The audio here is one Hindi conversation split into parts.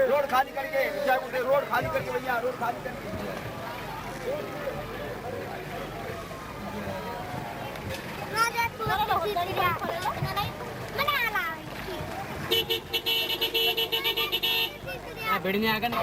रोड खाली करके रोड खाली करके भैया रोड खाली करके भिड़ने आगा नहीं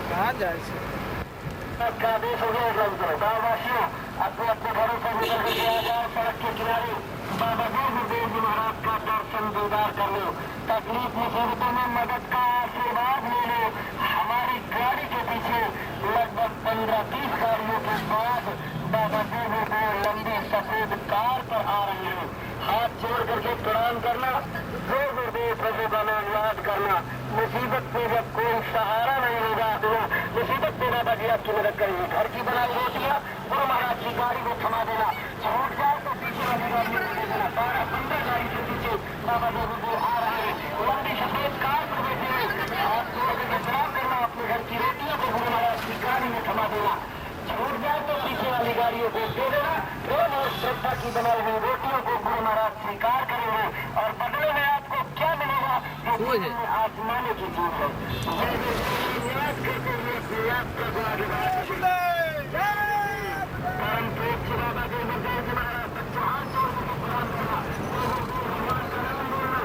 कहाँ जाए गाँववासियों अपने अपने घरों से निकल के आ जाओ सड़क के किनारे बाबा गुरुदेव जी महाराज का दर्शन दीदार कर लो। तकलीफ मुसीबतों में मदद का आशीर्वाद ले लो। हमारी गाड़ी के पीछे लगभग 15-20 गाड़ियों के बाद बाबा गुरुदेव लंबी सफेद कार पर आ रही है। हाथ जोड़ करके प्रणाम करना, गुरुदेव प्रभु का नाम याद करना। मुसीबत में जब कोई सहारा नहीं होगा तो मुसीबत में बाबा जी आपकी मदद करेंगे। घर की बनाई रोटियां गुरु महाराज की गाड़ी को थमा देना। छूट जाए तो पीछे वाली गाड़ी में ले देना। 12-15 गाड़ी के पीछे बाबा गुरुदेव आ रहे हैं, लंबी सफेद कार पर बैठे हैं। हाथ जोड़ करके प्रणाम करना, अपने घर की रोटियों को गुरु महाराज की गाड़ी में थमा देना। छूट जाए तो पीछे वाली गाड़ियों को दे देना। प्रेम और श्रद्धा की बनाई हुई रोटियों को गुरु महाराज स्वीकार करेंगे और बदले में आपको क्या मिलेगा? आसमानों की चीज है। याद करते हुए परम प्रेम से बाबा गुरुदेव जी महाराज बच्चों हाथ जोड़ करके प्रणाम करना। भगवान का नाम बोलना,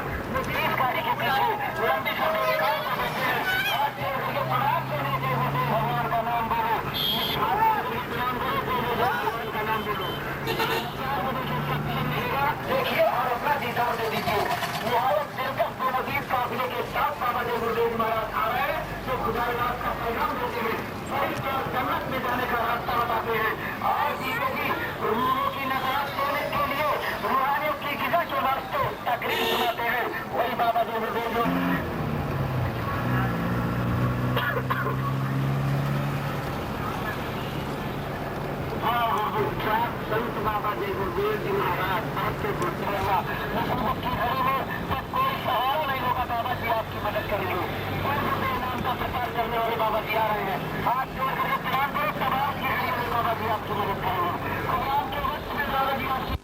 संत बाबा जय गुरुदेव जी महाराज आपके गुरुद्वारा मुसीबत की घड़ी में जब कोई सहारा नहीं होगा बाबा जी आपकी मदद करेंगे। गुरुदेव नाम का प्रचार करने वाले बाबा जी आ रहे हैं। आज जो प्लान करो तबाह की घड़ी में बाबा जी आपकी मदद करेंगे। कुरान के वक्त में बाबा जी आपकी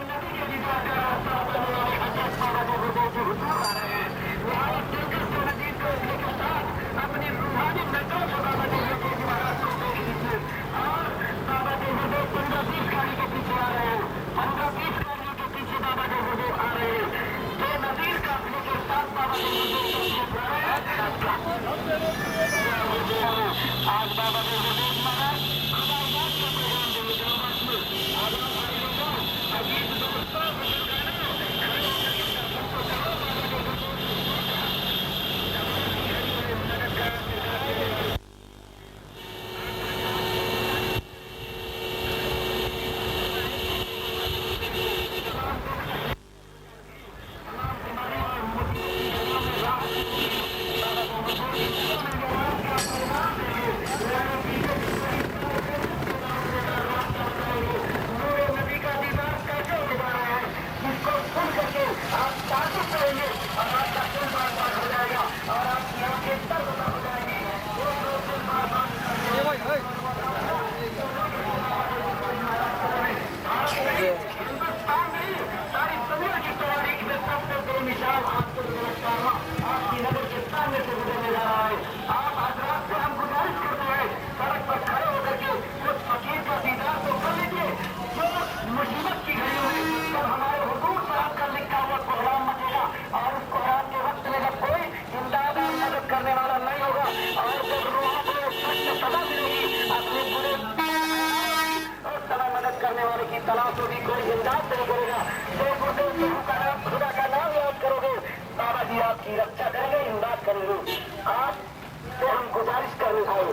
नदी के दिशा का रास्ता अपने वाले अजय बाबा जय गुरुदेव जी हुजूर आ रहे हैं। यहाँ दिलकश को नदी को के साथ अपनी रूहानी नजरों से बाबा जय गुरुदेव जी महाराज को देख लीजिए। और बाबा जय गुरुदेव 15-20 गाड़ी के पीछे आ रहे हैं। 15-20 गाड़ियों के पीछे बाबा जय गुरुदेव आ रहे हैं। तो नदीर काफले के साथ बाबा जय गुरुदेव आज बाबा जय गुरुदेव महाराज खुदाबाद का प्रोग्राम देंगे जनाबाद में। आज अजीत दोस्तों तलाश होगी, कोई इमदाद नहीं करेगा। तो गुरुदेव खुदा का नाम याद करोगे, बाबा जी आपकी रक्षा करेंगे, इमदाद करेंगे। आज तो हम गुजारिश करने आए,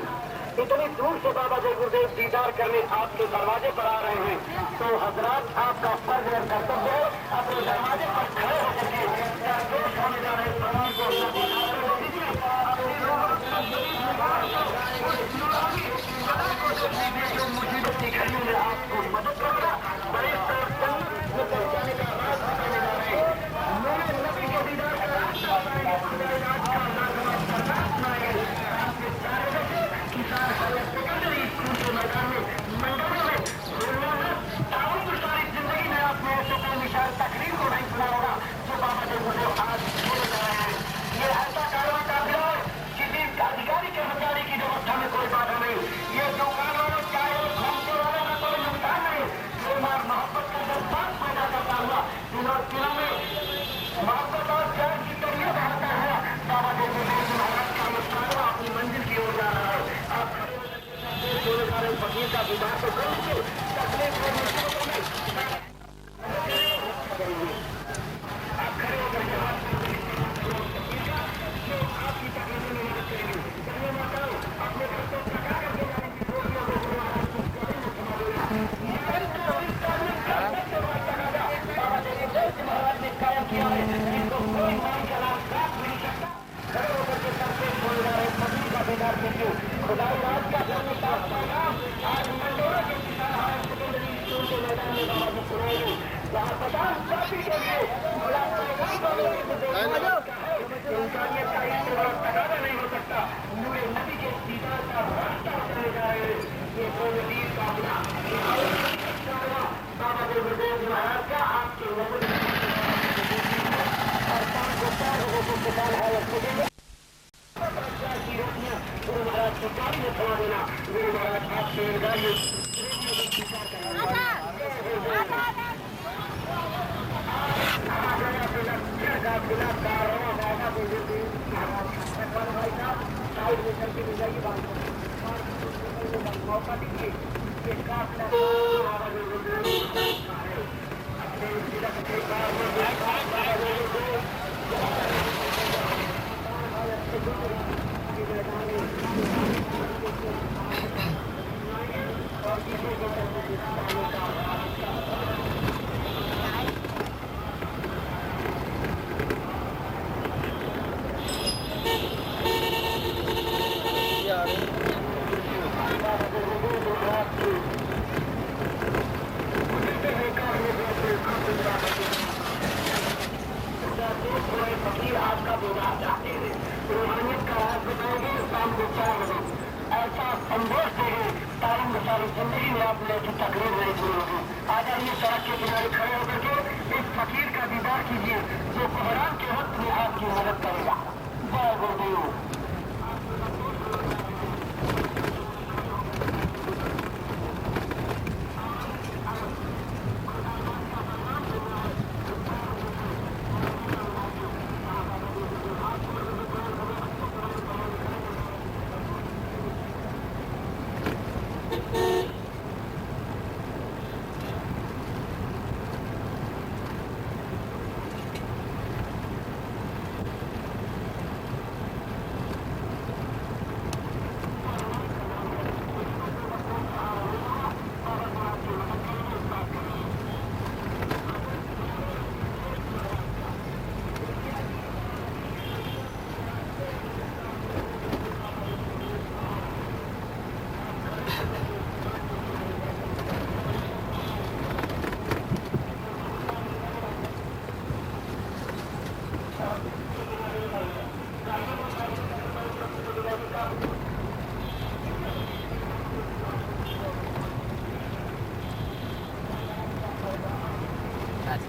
इतनी दूर से बाबा जय गुरुदेव दीदार करने आपके दरवाजे पर आ रहे हैं, तो हजरात आपका फर्ज और कर्तव्य है अपने दरवाजे पर खड़े होकर के पेश होने जा रहे प्रधान को मुसीबत की घड़ियों में आपको मदद करेगा। बड़े में पहुंचाने का रास्ता करने जा रहे हैं। मेरे नबी के दीदार का रास्ता किसान सेकेंडरी स्कूल के मैदान में मंडलों में सारी जिंदगी में आपने ऐसे कोई मिसाल तकरीर को नहीं सुना होगा जो बाबा जय गुरुदेव आज बोले जा रहे हैं। ये ऐसा कारवा काफिला है, किसी अधिकारी कर्मचारी की व्यवस्था में कोई बाधा नहीं। ये दुकान वालों चाय और घूमते वालों का कोई नुकसान नहीं। प्रेमार मोहब्बत का जज्बात पैदा करता हुआ दिनों में मोहब्बत और प्यार की तरीके बढ़ता है। बाबा जय गुरुदेव महाराज का मुस्कान अपनी मंजिल की ओर जा रहा है। आप खड़े फकीर का विवाह तो कर लीजिए, तकलीफ आप खड़े होकर के आपकी तकलीफ में मदद करेंगे। चलिए माताओं अपने घर को थका करके जाएंगे, रोटियों को बाबा जय गुरुदेव महाराज ने कायम किया है, जिनको कोई मान के लाभ काट नहीं सकता। खड़े होकर के सबसे बोल जा रहे फकीर का बेदार कीजिए। खुदाई राज का आज मंडोरा के किसान हायर सेकेंडरी स्कूल के मैदान में बाबा जी सुनाएंगे। वहाँ 50 साथी के लिए इंसानियत का इससे बड़ा तकाजा नहीं हो सकता। नूरे नबी के दीदार का रास्ता चले जा रहे हैं। ये वीर काफिला बाबा जय गुरुदेव महाराज का आपके नजर और 5 लोगों को किसान हायर सेकेंडरी की रोटियां गुरु महाराज की गाड़ी में थमा देना। गुरु महाराज आपसे गाड़ी मौका दीजिए संदेश देंगे, तालीम सारी जिंदगी में आप लोगों की तकलीफ नहीं दूर होगी। आ जाइए सड़क के किनारे खड़े होकर के इस फकीर का दीदार कीजिए जो कोहरान के वक्त में आपकी मदद करेगा। जय गुरुदेव।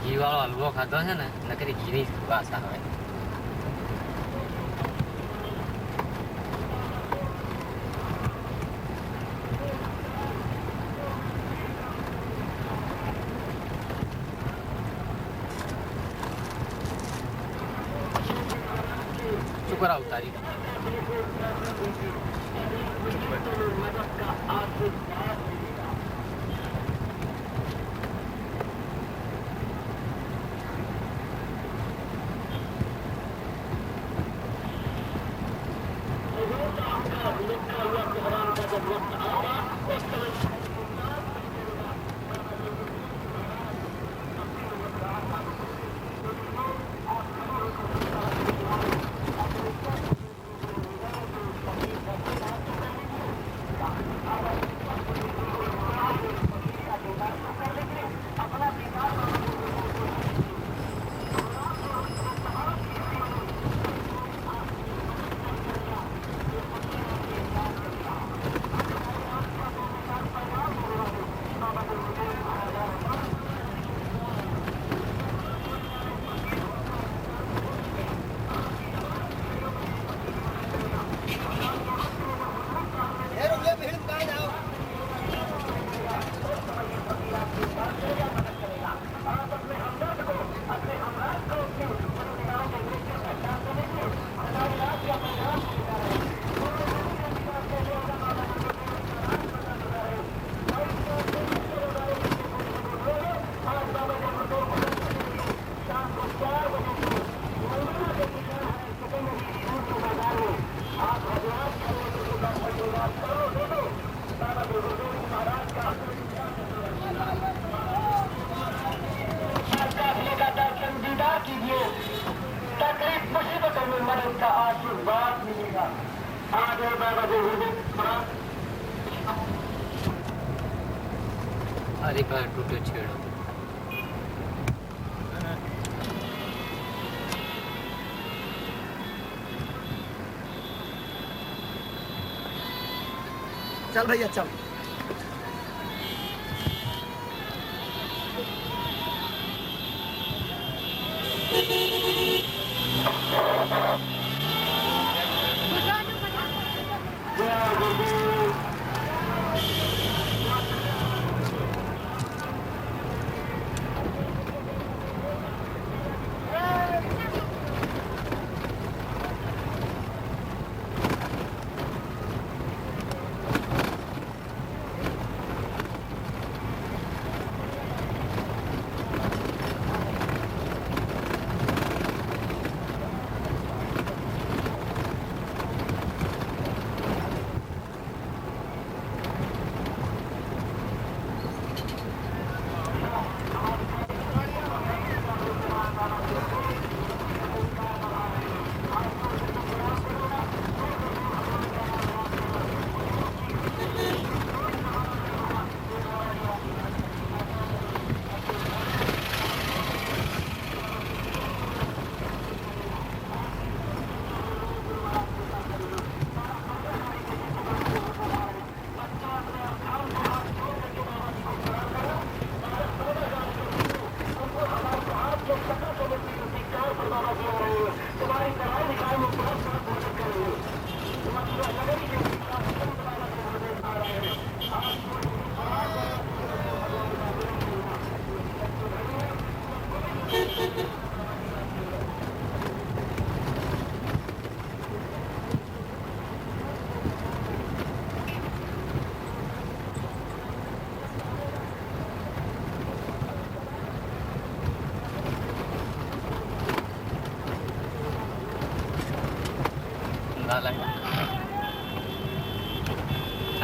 ઘી વાળો હલવો ખાધો છે ને નકરી ઘીની વાસ આવે. શું કરાવું તારી અરે ભાઈ તૂટ્યો છેડો चल भैया चल.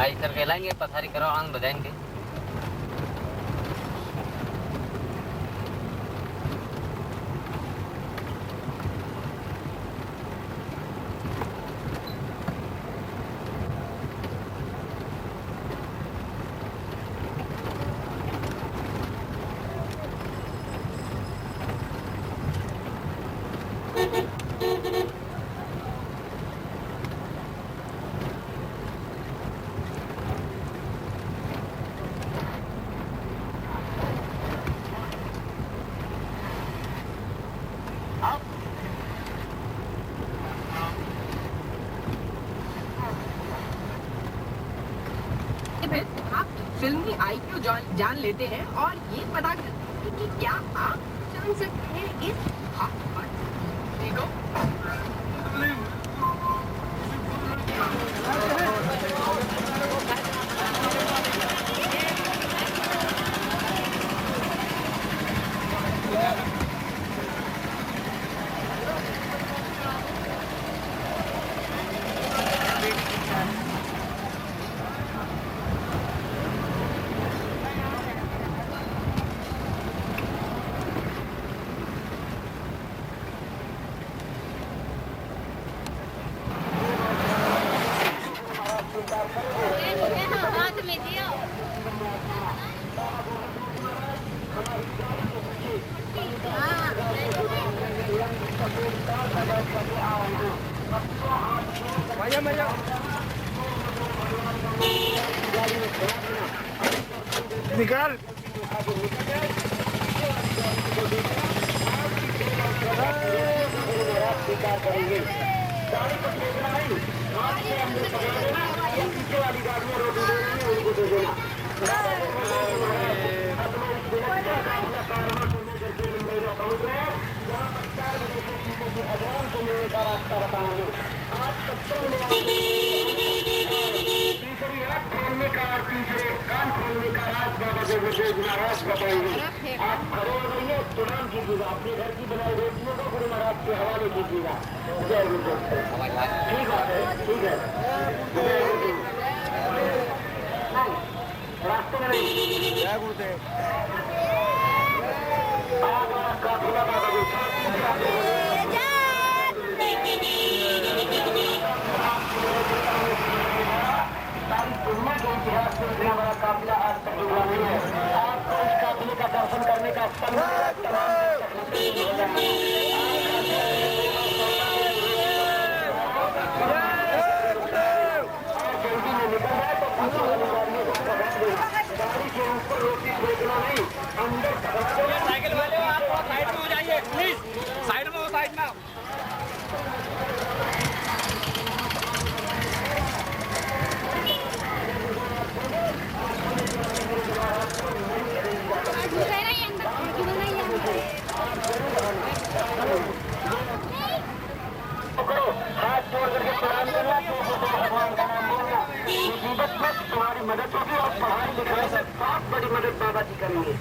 ढलाई करके लाएंगे, पथारी करवाएंगे, बजाएंगे। आप फिल्मी IQ जान लेते हैं और ये पता करते हैं कि क्या आप जान सकते हैं इस देखो निकाल स्वीकार करेंगे गाड़ी को देखना नहीं हाथ से अंदर पकड़ देना या पीछे वाली गाड़ियां रोक दे रही है उनको दे देना अपने सुरक्षा का अपना कारवा करने करके मेरा पहुंच रहे हैं जहाँ पर 4 बजे से पीछे की अजान को मिलने का रास्ता बताएंगे आज तीसरी आँख खोलने का और तीसरे कान खोलने का राज बाबा जो महाराज बताएंगे आप खड़े हो रहिए प्रणाम कीजिएगा अपने घर की बनाई रोटियों को गुरु महाराज के हवाले कीजिएगा जय गुरु ठीक है ठीक है जय गुरुदेव रास्ते में नहीं जय गुरुदेव काफिला बाबा जी सारी दुनिया के इतिहास में इतना बड़ा काफिला आज तक हुआ नहीं है आपको इस काफिले का दर्शन करने का जल्दी में निकल जाए तो गाड़ी के ऊपर रोटी फेंकना नहीं अंदर साइकिल वाले आप साइड में हो जाइए प्लीज साइड में हो साइड में हाथ जोड़ करके प्रणाम करना भगवान का नाम बोलना मुसीबत में तुम्हारी मदद होगी और पढ़ाई लिखाई से बहुत बड़ी मदद बाबा जी करेंगे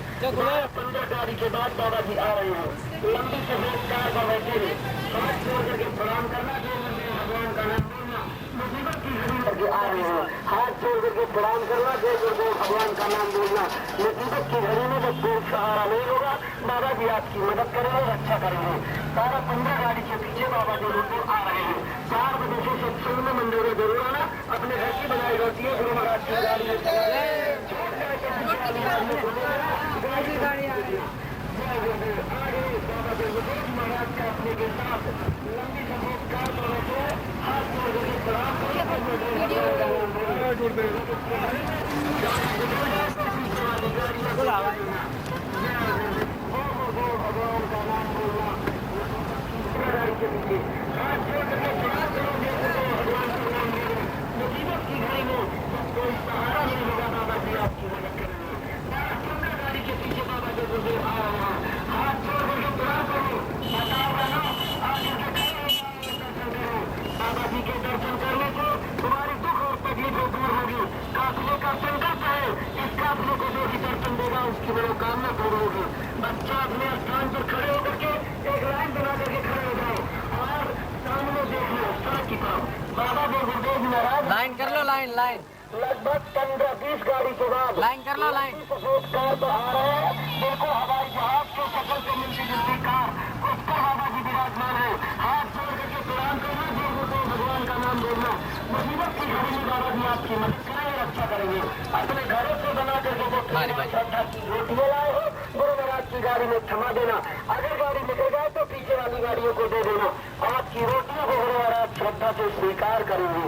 15 गाड़ी के बाद बाबा जी आ रहे हैं लंबी सफेद कार पर बैठे हैं हाथ जोड़ करके प्रणाम करना भगवान का नाम बोलना मुसीबत की घड़ी करके आ रहे हैं हाथ जोड़ करके प्रणाम करना जय गुरुदेव भगवान का नाम बोलना मुसीबत की घड़ी में जब दूर सहारा नहीं होगा बाबा जी आपकी मदद करेंगे रक्षा करेंगे 15 गाड़ी के पीछे बाबा जी लोग आ रहे हैं 4 बजे से सत्संग में मंदिर में जरूर आना अपने घर की बनाई जाती है गुरु महाराज की गाड़ी में गाड़ी आ रही है बाबा देवदेव महाराज का अपने के साथ लंबी सफेद कार पर बैठे हाथ जोड़ करके प्रणाम भगवान का नाम बोलना के पीछे हाथ जोड़ करके प्रणाम करोगे भगवान का नाम बोलो मुसीबत की घड़ी में कोई सहारा नहीं होगा बाबा जी आपकी मदद करेंगे 15 गाड़ी के पीछे बाबा जी गुरुदेव आ रहे हैं हाथ जोड़ करके प्रणाम करो बताओ बनो आज इनके दर्शन करो बाबा जी के दर्शन करने से तुम्हारी दुख और तकलीफें दूर होगी काफिले का संकल्प है इस काफिले को जो भी दर्शन देगा उसकी मनोकामना पूर्ण होगी बच्चा अपने स्थान पर खड़े होकर के एक लाइन बना करके खड़े हो जाओ और सामने देख लो सड़क की तरफ बाबा देव गुरुदेव महाराज लाइन कर लो लाइन लाइन लगभग 15-20 गाड़ी के बाद लाइन कर लो, लाइन। सफेद कार पर आ रहे हैं। बिल्कुल हवाई जहाज के शक्ल से मिलती जुलती कार, उस पर बाबा जी विराजमान है। हाथ जोड़ करके प्रणाम करना, जोर से भगवान का नाम बोलना। मुसीबत की घड़ी में बाबा जी आपकी मदद करेंगे, रक्षा करेंगे। अपने घरों से बना करके जो श्रद्धा की रोटियां लाए हो, गुरु महाराज की गाड़ी में थमा देना। अगर गाड़ी निकल जाए तो पीछे वाली गाड़ियों को दे देना। आपकी रोटियों को गुरु महाराज श्रद्धा से स्वीकार करेंगे।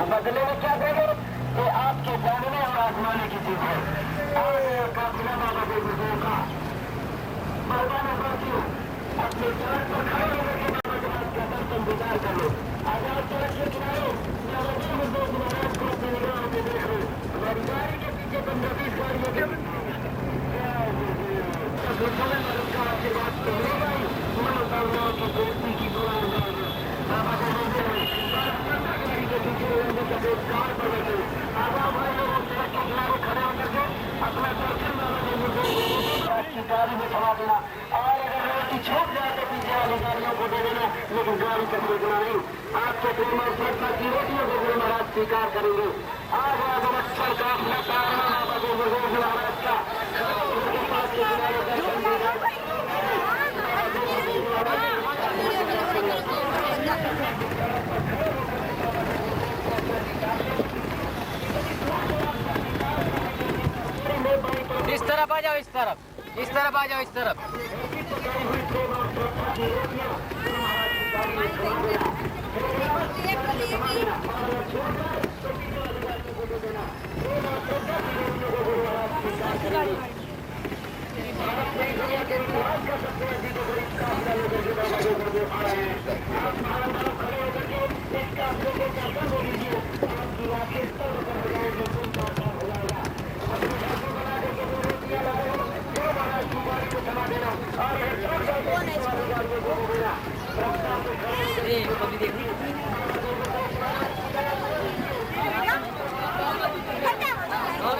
बदले में क्या देंगे? ये आपके जानने और आजमाने की चीज है। काफिला बाबा के बुजुर्गों का मैदान साथियों, अपने चार पर खड़े होकर के बाबा के पास का दर्शन दीदार कर लो। आजाद सड़क के किनारे महाराज को अपनी निगाहों से देख लो। हमारी गाड़ी के पीछे 15-20 गाड़ियों के आशीर्वाद तो मिलेगा ही। मनोकामनाओं की पूर्ति की दुआ बाबा के मंदिर में गाड़ी के पीछे सफेद कार पर बैठे आजाद भाई लोगों सड़क के किनारे खड़े होकर के अपना दर्शन बाबा के मंदिर की गाड़ी में थमा देना। और अगर रोटी छूट जाए तो पीछे वाली गाड़ियों को दे देना, लेकिन गाड़ी का सोचना नहीं। आपके प्रेम और श्रद्धा की रोटियों को गुरु महाराज स्वीकार करेंगे। आज अक्सर का अपना कारण बाबा के गुरु महाराज का उसके पास के किनारे दर्शन देगा। इस तरफ आ जाओ, इस तरफ, इस तरफ आ जाओ, इस तरफ।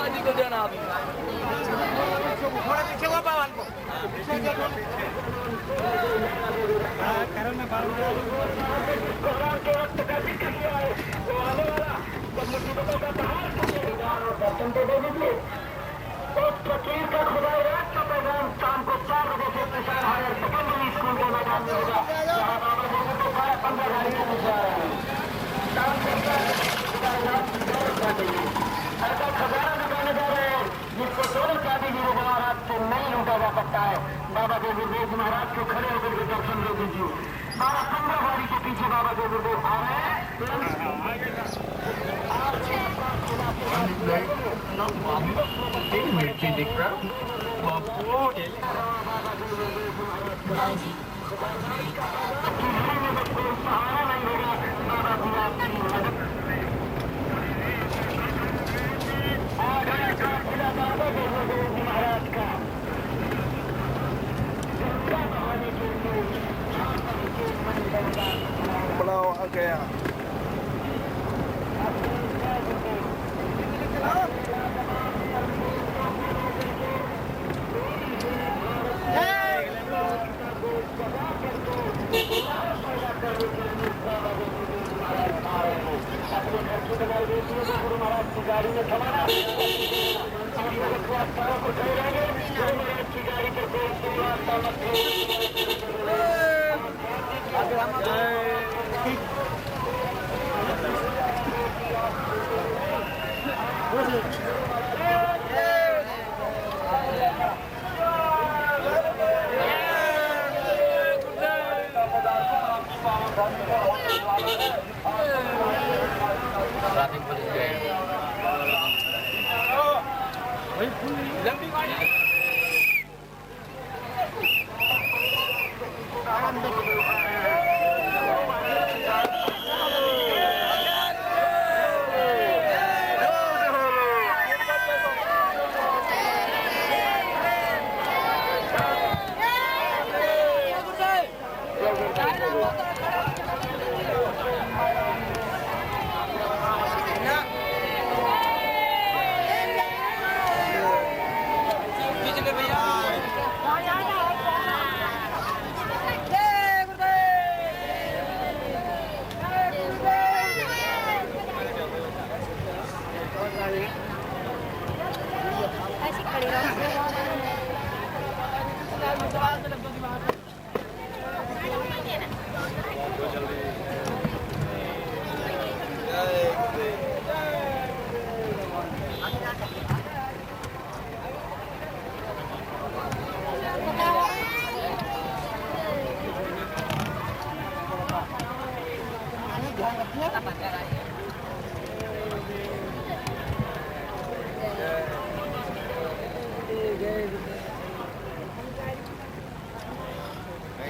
जी को देना अभी थोड़ा पीछे हुआ पावन को फकीर का खुदाई रात का प्रोग्राम शाम को 4 बजे से प्रसार हायर सेकेंडरी स्कूल के मैदान में होगा। जहाँ बाबा जी को 15 गाड़ी के पीछे आ रहे हैं। ऐसा खजाना लगाने जा रहे हैं जिसको 16 चाबी गुरु महाराज से नहीं लूटा जा सकता है। बाबा देव गुरुदेव महाराज को खड़े होकर के दर्शन दे दीजिए। 15 गाड़ी के पीछे बाबा देव गुरुदेव आ रहे हैं। सहारा नहीं होगा बाबा जी आपकी मदद बाबा देव गुरुदेव महाराज का बड़ा आ गया गुरु महाराज की गाड़ी में थमाना। गुरु महाराज की गाड़ी पर कोई ट्रैफिक पुलिस गए जल्दी गाड़ी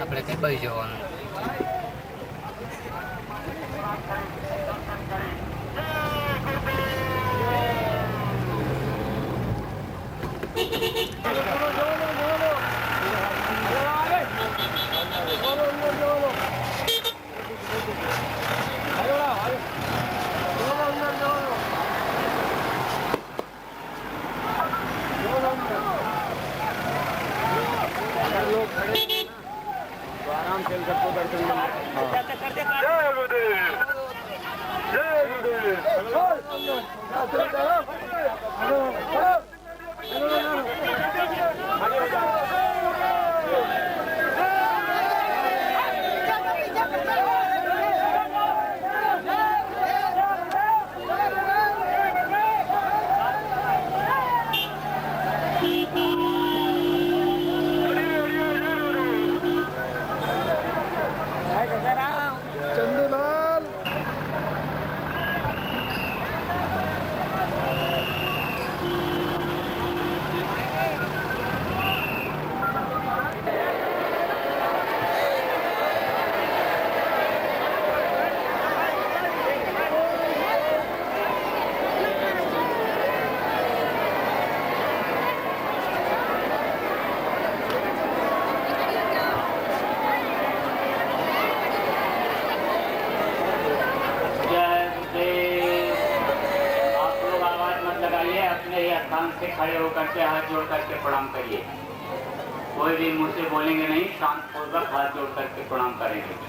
આપણે કઈ બાજુ જવાનું? आराम से सबको दर्शन जय गुरुदेव जय गुरुदेव। स्थान से खड़े होकर के हाथ जोड़ करके प्रणाम करिए। कोई भी मुंह से बोलेंगे नहीं, शांत पूर्वक हाथ जोड़ करके प्रणाम करेंगे।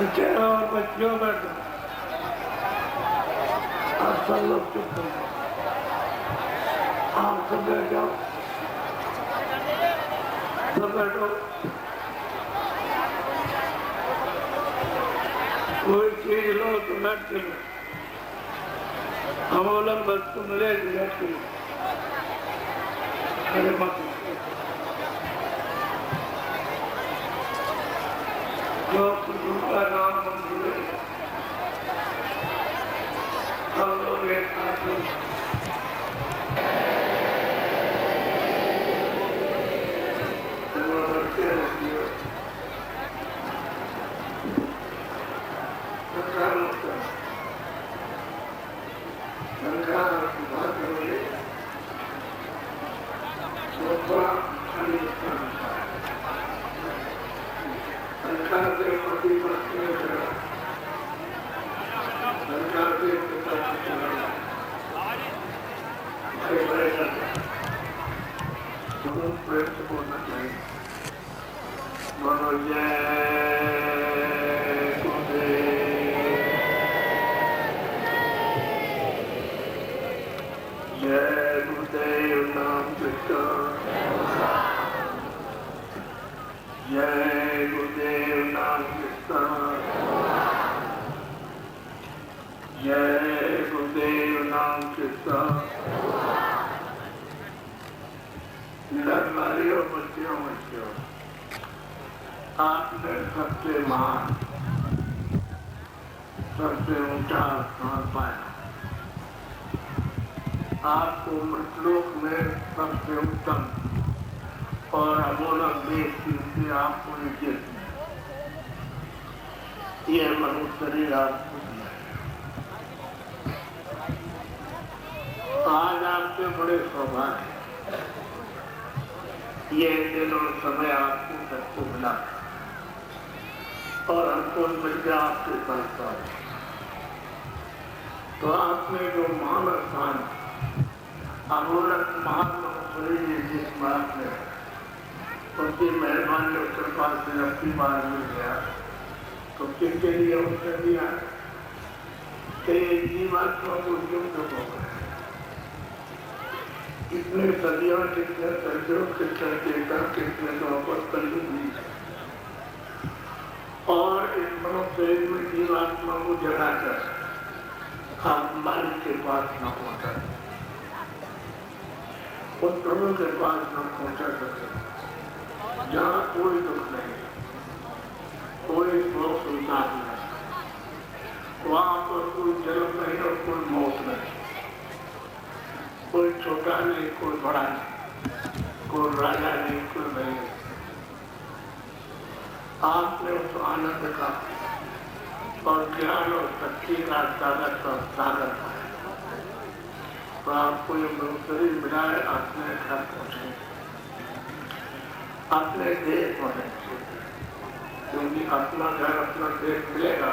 चेहरा और बच्चियों बैठो, आप सब लोग चुप हो जाओ, आप सब बैठ जाओ, सब बैठो। कोई चीज लो तो बैठ के लो, अमोलम वस्तु मिले तो बैठ के लो, अरे मत जो प्रभु का नाम मंजूर है, हम लोग एक साथ बढ़ते रहिए। सरकार की बात करोगे तो थोड़ा खाली सरकार से प्रतिपक्ष में चला, सरकार से विपक्ष चला, बड़े बड़े दोनों प्रेम से बोलना चाहिए। बोलो जय गुरुदेव, जय गुरुदेव नाम जिसका, जय गुरुदेव नाम जिसका, जय गुरुदेव नाम जिसका। नारियों बच्चियों आपने सबसे महान, सबसे ऊंचा स्थान पाया। आपको मृतलोक में सबसे उत्तम और अमोलक देश से आपको इज्जत मिली। यह मनुष्य शरीर आपको दिया है। आज आपके बड़े सौभाग्य है, ये दिन और समय आपको सबको मिला और हमको मिल गया आपके साथ। तो आपने जो मान स्थान अमोलक महात्मा शरीर जिस बात में उनकी मेहरबानी और कृपा से अपनी बार मिल गया, तो किसके लिए उसने दिया कि जीवात्मा को युक्त हो गए। कितने सदियों, कितने सदियों, कितने चेता, कितने नौबत कलयुग हुई और इस मनुष्य में जीवात्मा को जगाकर आप मालिक के पास न पहुंचा, उस प्रभु के पास न पहुंचा सके जहाँ कोई दुख नहीं, कोई वहां पर कोई जन्म नहीं और कोई मौत नहीं, कोई छोटा नहीं कोई बड़ा नहीं, कोई राजा नहीं कोई नहीं। आपने उस आनंद का और ज्ञान और शक्ति का ताकत और सागर है, तो आपको ये शरीर मिलाए अपने घर पहुंचे, अपने देश पहुंचे, क्योंकि अपना घर अपना देश मिलेगा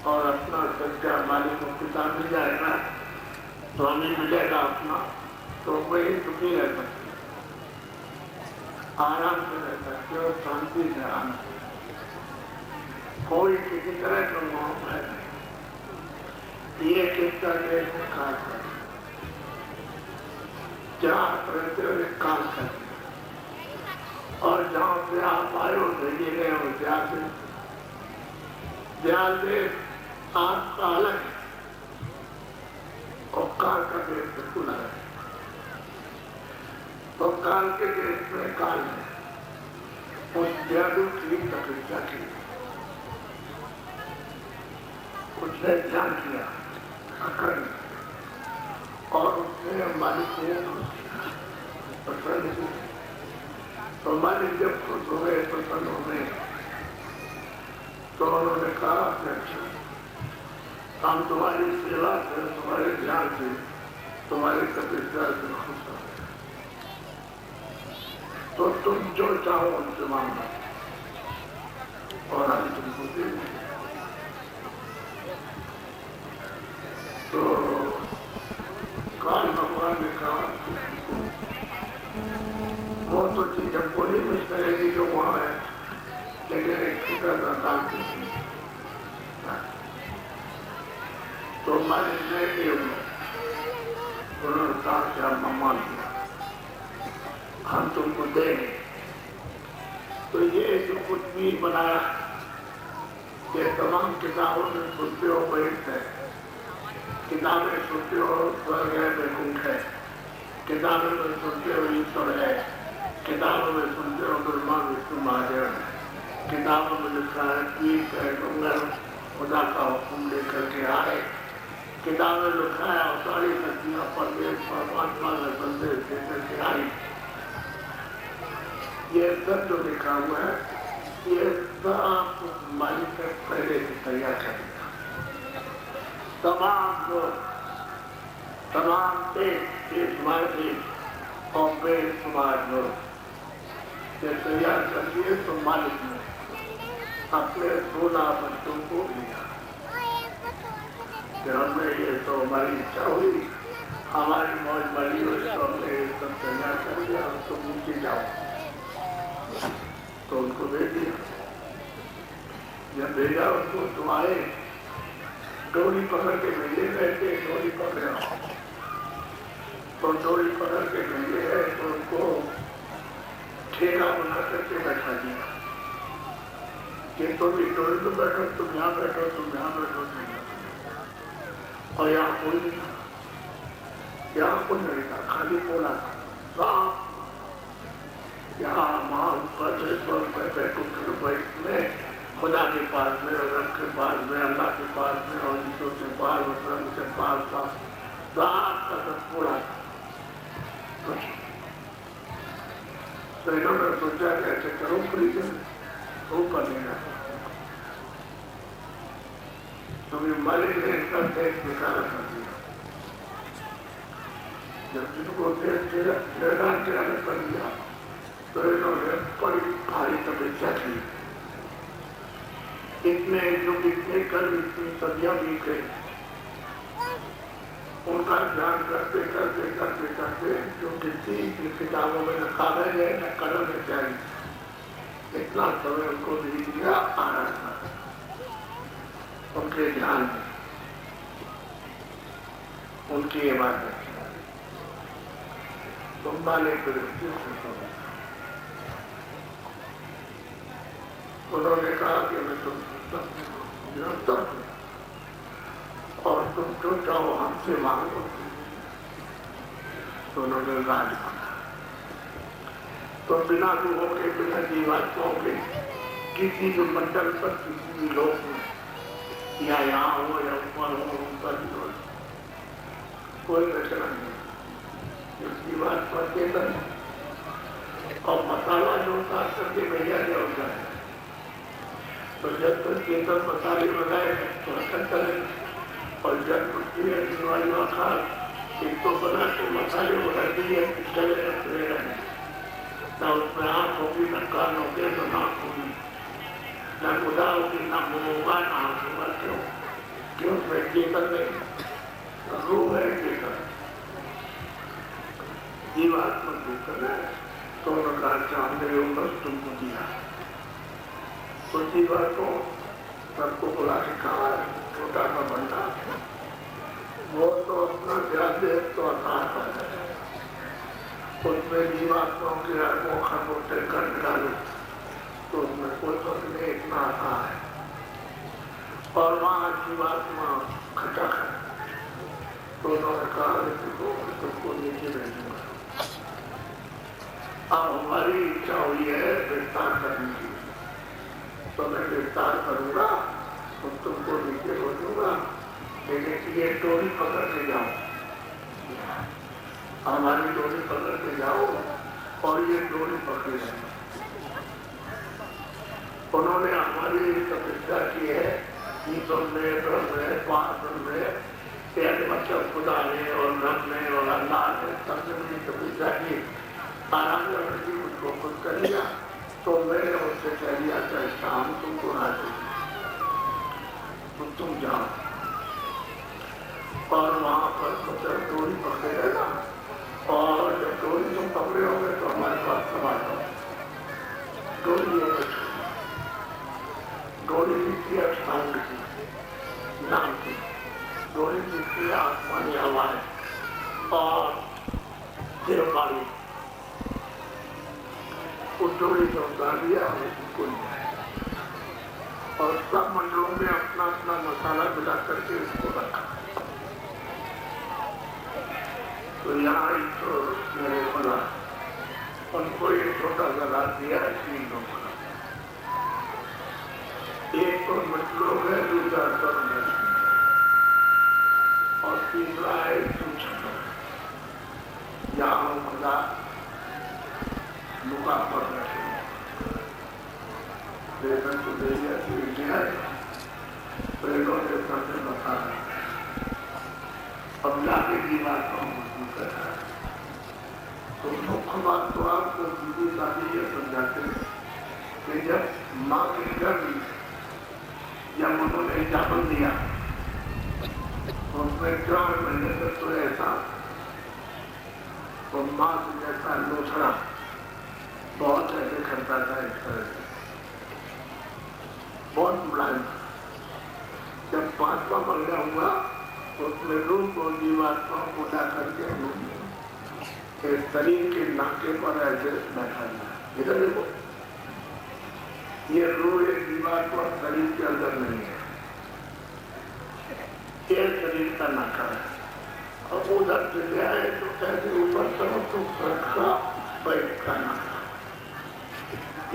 और अपना सच्चा मालिक और पिता मिल जाएगा, स्वामी मिलेगा अपना, तो वही दुखी रह सकते, आराम से रह सकते और शांति से आनंद, कोई किसी तरह का मोह है नहीं। ये किसका देश में काम कर, जहाँ रहते हुए काम करते, और जहाँ से आप आए हो भेजे गए हो ध्यान देश आपका अलग है और काल का देश बिल्कुल अलग है। तो काल के देश में काल है, उस जादू की तपस्या की, उसने ध्यान किया अकड़, और उसने मालिक को प्रसन्न किया। तो मालिक जब खुश हो गए, प्रसन्न हो गए, तो उन्होंने कहा हम तुम्हारी सेवा से, तुम्हारे ध्यान से, तुम्हारी तपस्या से खुश हो गए, तो तुम जो चाहो उनसे मांगो और हम तुमको दे देंगे। तो काल भगवान ने कहा वो तो चीज हमको नहीं मिल करेगी जो वहां है, लेकिन एक फिक्र का काम कीजिए। तो हमारे नए उन्होंने कहा कि हम मान लिया, हम तुमको देंगे। तो ये जो कुछ भी बनाया, ये तमाम किताबों में सुनते हो बैठ है, किताबें सुनते हो स्वर्ग है वैकुंठ है, किताबों में सुनते हो ईश्वर है, किताबों में सुनते हो ब्रह्मा विष्णु महादेव है, किताबों में लिखा है पीठ है डूंगर खुदा का हुक्म लेकर के आए, किताबें लिखा है अवतारी शक्तियां परमेश परमात्मा का संदेश देकर के आई। ये सब जो लिखा हुआ है, ये सब मालिक ने पहले से तैयार कर दिया। तमाम देश और बेश समाज लोग ये तैयार कर दिए। तो मालिक ने अपने 16 बच्चों को लिया कि हमें ये तो हमारी इच्छा हुई, हमारी मौज मरी हुई, तो हमने ये सब तैयार कर दिया, तो नीचे जाओ। तो उनको भेज दिया। जब भेजा उनको तो आए, डोरी पकड़ के भेजे गए थे, डोरी पकड़े, तो डोरी पकड़ के भेजे गए, तो उनको ठेका बना करके बैठा दिया कि तुम इस डोरी में बैठो, तुम यहाँ बैठो, तुम यहाँ बैठो, तुम यहाँ बैठो। और यहाँ कोई नहीं था, यहाँ कोई नहीं था, खाली बोला था यहाँ महापरमेश्वर में खुदा के पास में, रब के पास में, अल्लाह के पास में, और ईश्वर के पास, वसल्लम के पास था, रात का सब पूरा था। तो इन्होंने सोचा कि ऐसे करो परिजन ऊपर लेना, तो मालिक ने इनका देश निकाला कर दिया। जब इनको देश निर्धारण कराने कर दिया, तो इन्होंने बड़ी भारी तपस्या की। इतने युग, इतने कर्म, इतनी सदियां बीत गई, उनका ध्यान करते करते करते करते जो किसी किताबों में न कागज है न कलम है चाहिए, इतना समय उनको बीत गया। आ रहा था उनके ध्यान में, उनकी इबादत, तुम वाले उन्होंने कहा कि मैं तुम निरंतर हूँ और तुम जो चाहो हमसे मांगो। तो उन्होंने राज मांगा। तो बिना लोगों के, बिना जीवात्माओं के, किसी भी मंडल पर, किसी भी लोक में या यहाँ हो या ऊपर हो, ऊपर हो, कोई रचना नहीं। इसकी बात पर चेतन और मसाला जो उतार करके भैया क्या होता है, तो जब तक चेतन मसाले बनाए तो हटन चले, और जब दीवार खा एक तो बना के मसाले उड़ा दिए चले रहेगा ना, उसमें आँख होगी न कान होगी न नाक होगी, न गुदा होगी न मुँह होगा न आँख होगा। क्यों उसमें चेतन नहीं, रूह है चेतन, जीवात्मक चेतन है। तो उनका चांदे ऊपर तुमको दिया, उसी बात को सबको बुला के कहा छोटा सा बंदा, वो तो अपना ध्यान दे तो आता है, उसमें जीवात्माओं के आत्मों खरबोटे कर डालो तो उसमें कोई फर्क नहीं, इतना आता है। और वहाँ जीवात्मा खटक है, तो उन्होंने कहा तुमको नीचे भेजूंगा। अब हमारी इच्छा हुई है विस्तार करने की, तो मैं विस्तार करूंगा तो तुमको नीचे भेजूंगा, लेकिन ये डोरी पकड़ के जाओ, हमारी डोरी पकड़ के जाओ और ये डोरी पकड़े जाओ। उन्होंने हमारी तपस्या की है कि तुमने ब्रह्म पास मतलब खुदा ने और रब ने और अल्लाह ने सबसे बड़ी तपस्या की, आराधना की, मुझको खुद कर लिया। तो मैंने उससे कह दिया कि शाम तुमको ना तो तुम जाओ और वहां पर मतलब डोरी पकड़े रहना, और जब डोरी तुम पकड़े होंगे तो हमारे पास सवाल हो। डोरी डोरी की अष्टांग की नाम की डोरी की आसमानी हवाएं और देवबाड़ी, उस डोरी को उतार दिया उसको और सब मंडलों में अपना अपना मसाला मिला करके उसको रखा। तो यहाँ एक तो मेरे खुला उनको एक छोटा सा रात दिया है, 3 लोगों का, एक तो मंडलों में, दूसरा तरुण और तीसरा है सूक्ष्म, यहाँ खुदा लुका पर बैठे लेखन को दे दिया कि इंडिया प्रेरणों के सामने बता रहा है, अब जाके की बात को मजबूत कर रहा है। तो मुख्य बात तो आपको दीदी दादी ये समझाते हैं कि जब माँ के गर्भ जब उन्होंने जापन दिया उसमें 4 महीने तक तो ऐसा तो माँ से जैसा लोचड़ा बहुत ऐसे करता था, इस तरह से बहुत मुलायम। जब 5वां महीना हुआ उसमें रूप और जीवात्माओं को उठा करके शरीर के नाके पर ऐसे बैठा दिया। इधर देखो, ये रूह एक जीवात्मा शरीर के अंदर नहीं है, ये शरीर का नाका है, और उधर से गया है तो ऐसे ऊपर समझो सुरक्षा बैठ का नाका,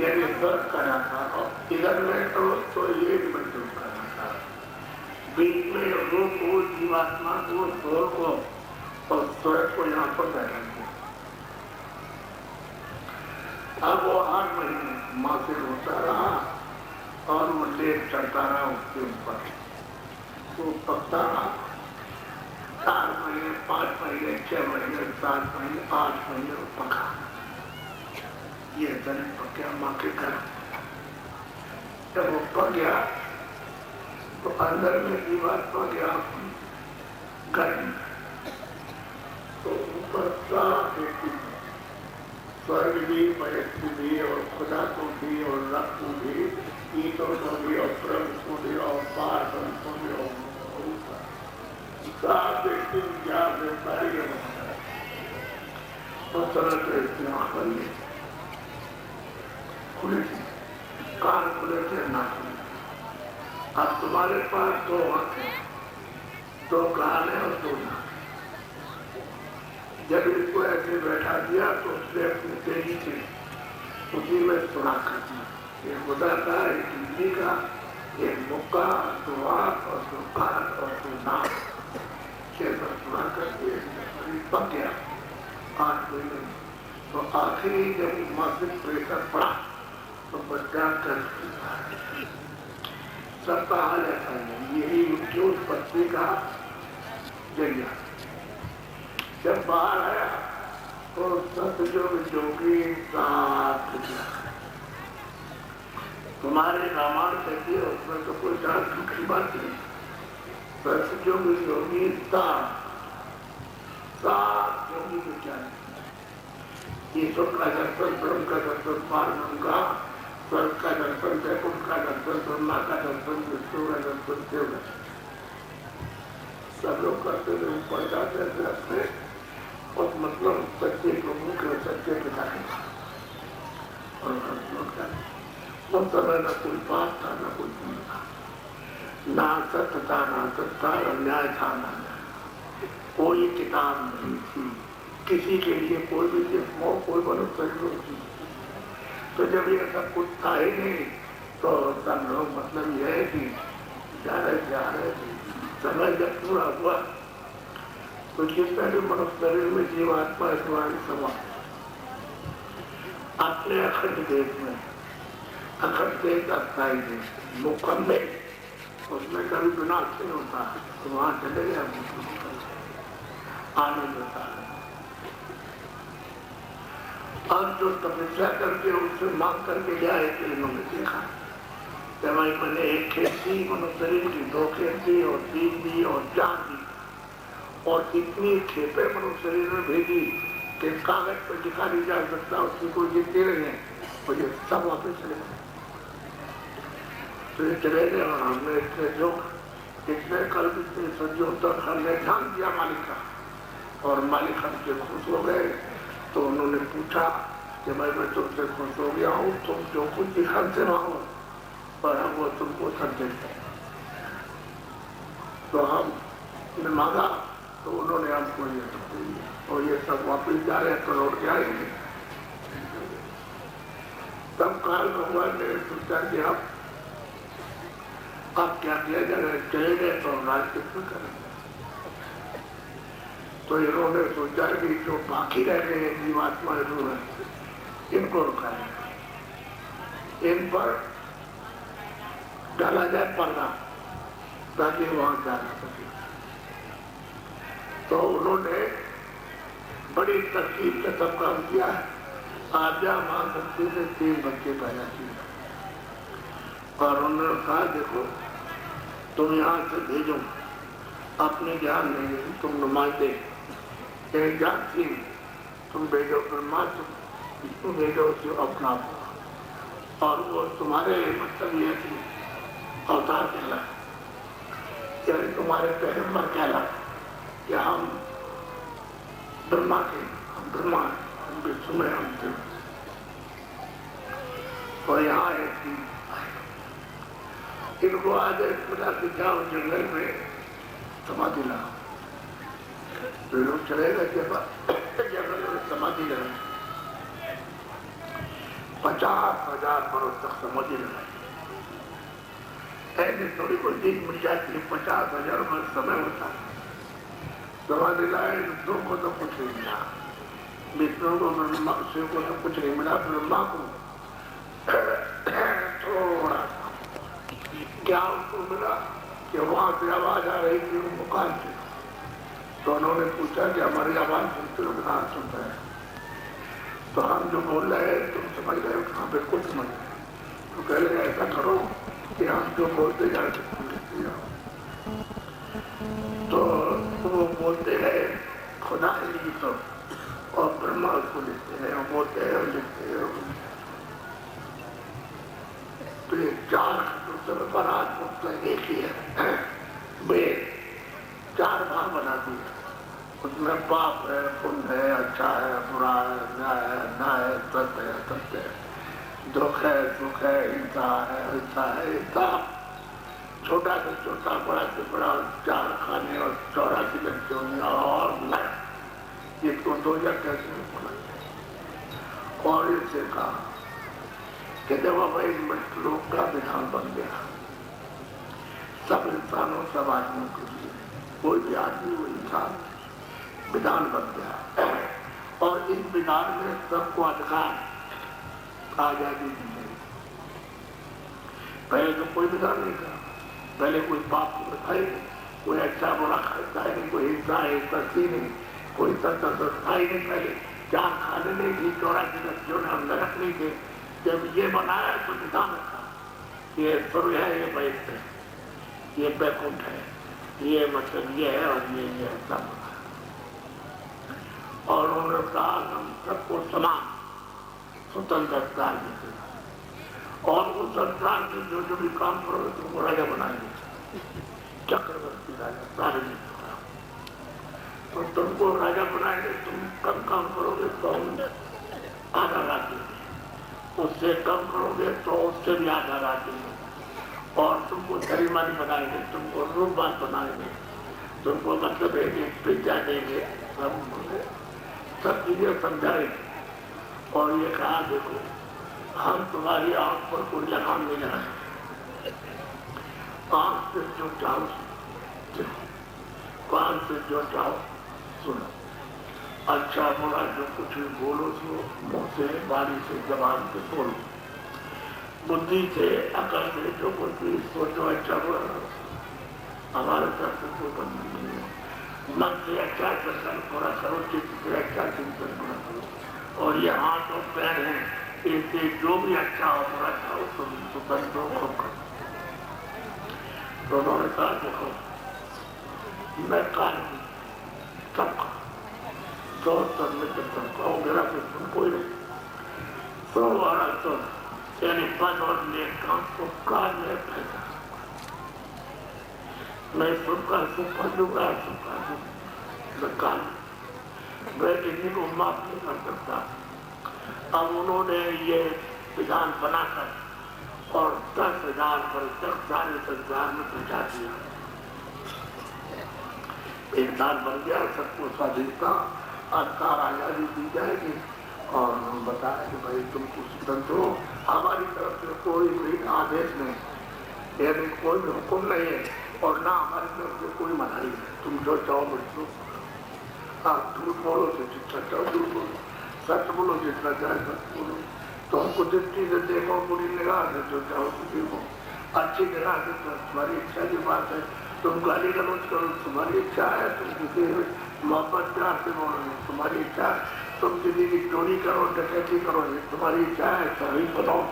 यानी स्वर्ग का नाका, और इधर में तो ये मृत्यु का नाका, बीच में रूप को, जीवात्मा को, स्वर को और स्वर्ग को यहाँ पर बैठा दिया। अब वो 8 महीने माँ से होता रहा और वो लेट चढ़ता रहा उसके ऊपर, वो पकता रहा 4 महीने, 5 महीने, 6 महीने, 7 महीने, 8 महीने वो पका। ये शरीर पक गया माँ के घर। जब वो पक गया तो अंदर में जीवात्मा गया गर्म, तो ऊपर साफ देखती स्वर्ग भी, मृत्यु भी, और खुदा को भी, और रब को भी, ईश्वर को भी, और प्रभु को भी, और पार्वती को भी, और साफ देखती क्या सारी उस तरह से इस्तेमाल करिए, खुले थे कान, खुले थे ना खुले। अब तुम्हारे पास 2 आंखें, 2 कान है और 2 नाक। जब इसको ऐसे बैठा दिया तो उसने अपनी तेजी से उसी में सुना कर दिया, एक खुदा का, एक हिंदी का, ये मुक्का, दुआर और दुकान और दुनाम के बर्तमान करके पक गया 8 महीने। तो आखिरी जब मासिक प्रेशर पड़ा तो बच्चा कर सबका हाल ऐसा है। यही उनकी उत्पत्ति का जरिया। जब बाहर आया तो सतयुग जोगी साथ दिया। तुम्हारे रामायण कहती है उसमें तो कोई जान दुखी बात नहीं। सतयुग जोगी साथ योगी विचार। ईश्वर का दर्शन, ब्रह्म का दर्शन, पारब्रह्म का, स्वर्ग का दर्शन, वैकुंठ का दर्शन, ब्रह्मा का दर्शन, विष्णु का दर्शन, देव का सब लोग करते हुए ऊपर जाते हैं और मतलब सच्चे प्रभु के सच्चे पिता के और उस समय न कोई पाप था न कोई पुण्य था, ना सत्य था ना सत्ता, अन्याय था ना कोई किताब नहीं थी किसी के लिए, कोई भी जिस्म हो, कोई मनुष्य नहीं थी। तो जब ये सब कुछ था ही नहीं तो सब लोग मतलब यह है कि जा रहे समय जब पूरा हुआ तो जितना भी मनुष्य शरीर में जीवात्मा तुम्हारी समा अपने अखंड देश में, अखंड देश अस्थायी देश मुकम्मल, उसमें कभी विनाश नहीं होता। तो वहां चले गए आनंद होता है। और जो तपस्या करके उससे मांग करके जाए तो इन्होंने देखा कि भाई मैंने 1 खेत दी मनुष्य शरीर की, 2 खेत दी और 3 दी और 4 दी और इतनी खेपें मनुष्य शरीर में भेजी कि कागज पर दिखा नहीं जा सकता, उसकी कोई गिनती नहीं है। और ये सब वापस चले गए। तो ये चले गए और हमने इतने जो इतने कल्प इतने सदियों तक हमने ध्यान दिया मालिक का और मालिक हमसे खुश हो गए। तो उन्होंने पूछा कि मैं तुमसे खुश हो गया हूँ, तुम जो कुछ भी हमसे मांगो पर हम वो तुमको सब देते हैं। तो हमने मांगा तो उन्होंने हमको ये सब दिया और ये सब वापिस जा रहे हैं तो लौट के आएंगे। तब काल भगवान ने सोचा कि आप क्या किया जाए, चले गए तो राज कितना करेंगे। तो इन्होंने सोचा कि जो बाकी रह गए जीवात्मा जो है इनको रुकाए, इन पर डाला जाए पर्दा ताकि वहां जा सके। तो उन्होंने बड़ी तरकीब से सब काम किया है। आज्ञा मां शक्ति से 3 बच्चे पैदा किए और उन्होंने कहा देखो तुम यहाँ से भेजो अपने ज्ञान नहीं, तुम नुमाइंदे ज्ञान थी, तुम भेजो ब्रह्मा, तुम भेजो जो अपना और वो तुम्हारे मतलब ये थी अवतार कहला, यानी तुम्हारे पैगंबर कहला कि हम ब्रह्मा के, हम ब्रह्मा हम विष्णु में हम थे। और यहाँ इनको आज मिला कि जाओ जंगल में समाधि लाओ। तो लोग चले गए जंगल में समाधि लगाई, 50,000 बरस तक समाधि लगाई। ऐसे थोड़ी कोई दिन मिल जाती है, 50,000 वर्ष समय होता है। समाधि लाए, विष्णु को तो कुछ नहीं मिला, विष्णु को ब्रह्मा, शिव को तो कुछ नहीं मिला, ब्रह्मा को थोड़ा क्या उनको मिला कि वहां से आवाज आ रही थी मुकान से। तो उन्होंने पूछा कि हमारी आवाज सुनते हो कहाँ सुनता है? तो हम जो बोल रहे हैं तुम समझ रहे हो? हाँ बिल्कुल समझ रहे। तो कह रहे ऐसा करो कि हम जो बोलते जाए तो वो बोलते हैं खुदा ही तो और ब्रह्मा उसको लिखते हैं, वो बोलते हैं लिखते हैं। तो ये 4 पर आज एक ही है, वे 4 भाग बना दिए। उसमें पाप है, पुण्य है, अच्छा है, बुरा है, न्याय है, अन्याय है, सत्य है, सत्य है, दुख है, सुख है, हिंसा है, हिंसा है, हिंसा। छोटा से छोटा, बड़ा से बड़ा, 4 खाने और 84 लड़कियों और इसको 2000 कैसे बोला। और इससे कहा कि जब अब लोक का विधान बन गया सब इंसानों सब आदमियों के लिए कोई भी आदमी वो इंसान विधान बन गया और इस विधान में सबको अधिकार आजादी दी गई। पहले तो कोई विधान नहीं था, पहले कोई पाप था ही नहीं, कोई अच्छा बुरा खाता ही नहीं, कोई हिंसा है करती नहीं, कोई था ही नहीं। पहले चार खाने नहीं थी, 84 बच्चों ने नरक नहीं थे। जब ये बनाया तो विधान था, ये सूर्य है, ये वैश्य है, ये बैकुंठ है, ये मतलब ये है और ये सब। और उन्होंने कहा हम सबको समान स्वतंत्रता देते और उस संसार के जो भी काम करोगे तुमको राजा बनाएंगे, चक्रवर्ती राजा सारे तो तुमको राजा बनाएंगे। तुम कम काम करोगे तो हम आधा राज देंगे, उससे कम करोगे तो उससे भी आधा राज देंगे और तुमको धरीमानी बनाएंगे, तुमको रूपवान बनाएंगे, तुमको मतलब एक पिज्जा देंगे, सब चीजें समझाएंगे। और ये कहा देखो हम तुम्हारी आंख पर कोई लगाम नहीं लगाए, आंख से जो चाहो कान से जो चाहो सुनो, अच्छा बुरा जो कुछ भी बोलो सो मुंह से वाणी से जबान से बोलो, बुद्धि से अकल से जो कुछ भी सोचो अच्छा बुरा हमारे तरफ से कोई बंद नहीं है। मन से अच्छा चिंतन पूरा करो, चित्त से अच्छा चिंतन पूरा करो और ये हाथ और पैर है इनसे जो भी अच्छा हो बुरा अच्छा हो तुम स्वतंत्र हो करो। तो उन्होंने कहा देखो मैं कानून सबका तो में सबका मेरा कुछ कोई नहीं तो वाला तो यानी पद और नेक काम को काल में फैसा मैं सबका सुख दूंगा, सबका सुख काल मैं किसी को माफ नहीं कर सकता। अब उन्होंने ये विधान बनाकर और 10,000 पर 40,000 में पहुंचा दिया। एक साल बन गया, सबको स्वाधीनता अधिकार आजादी दी जाएगी और हम बताया कि भाई तुमको स्वतंत्र हो, हमारी तरफ से कोई भी आदेश नहीं, यानी कोई भी हुक्म नहीं है और ना हमारी तरफ से कोई मनाही है। तुम जो चाहो बच्चों आप झूठ बोलो तो जितना चाहो झूठ बोलो, सच बोलो जितना चाहे सच बोलो, तो हमको दृष्टि से देखो, बुरी निगाह से जो चाहो तो देखो, अच्छी निगाह से तो तुम्हारी इच्छा की बात है। तुम गाली गलौज करो तुम्हारी इच्छा है, तुम किसी मोहब्बत प्यार से बोलो तुम्हारी इच्छा है, तुम किसी की चोरी करो डकैती करो तुम्हारी इच्छा है, सही बनाओ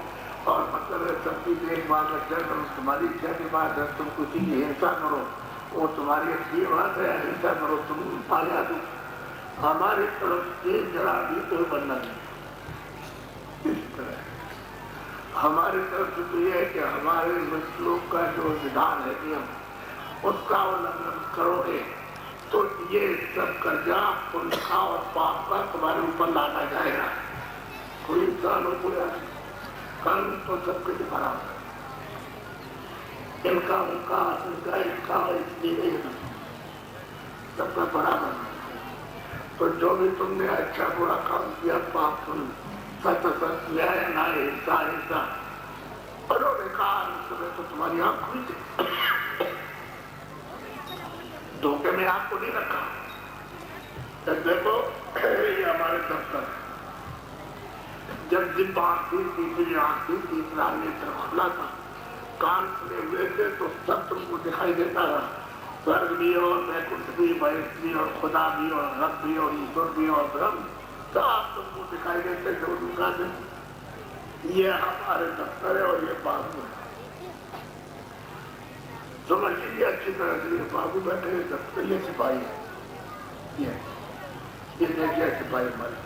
और मतलब सबकी देखभाल रक्षा करो तुम्हारी इच्छा की बात है। तुम किसी की हिंसा करो वो तुम्हारी अच्छी बात है, हिंसा करो तुम पाया दो, हमारी तरफ से जरा भी कोई बंधन नहीं। इस तरह हमारी तरफ से तो यह है कि हमारे श्लोक का जो विधान है नियम उसका उल्लंघन करोगे तो ये सब कर्जा पुण्य का और पाप का तुम्हारे ऊपर लादा जाएगा। कोई इंसान हो कोई कानून तो सबके लिए बराबर, इनका उनका उनका इनका इसलिए सबका बराबर। तो जो भी तुमने अच्छा बुरा काम किया पाप पुण्य सत्य सत्य न्याय न्याय हिंसा हिंसा उन्होंने कहा समय तो तुम्हारी आंख खुली थी, धोखे में आपको नहीं रखा। तो देखो ये हमारे दफ्तर जब दिन आंख थी तीसरी आंख थी तीसरा नेत्र खुला था, कान खुले हुए थे तो सब तुमको दिखाई देता था, स्वर्ग भी और वैकुंठ भी वैश्य भी और खुदा भी और रब भी और ईश्वर भी और ब्रह्म सब तुमको दिखाई देते जो उनका दिन। ये हमारे दफ्तर है और ये बाबू है, समझ लीजिए अच्छी तरह से। बाबू बैठे दफ्तर ये सिपाही है, ये देखिए सिपाही हमारे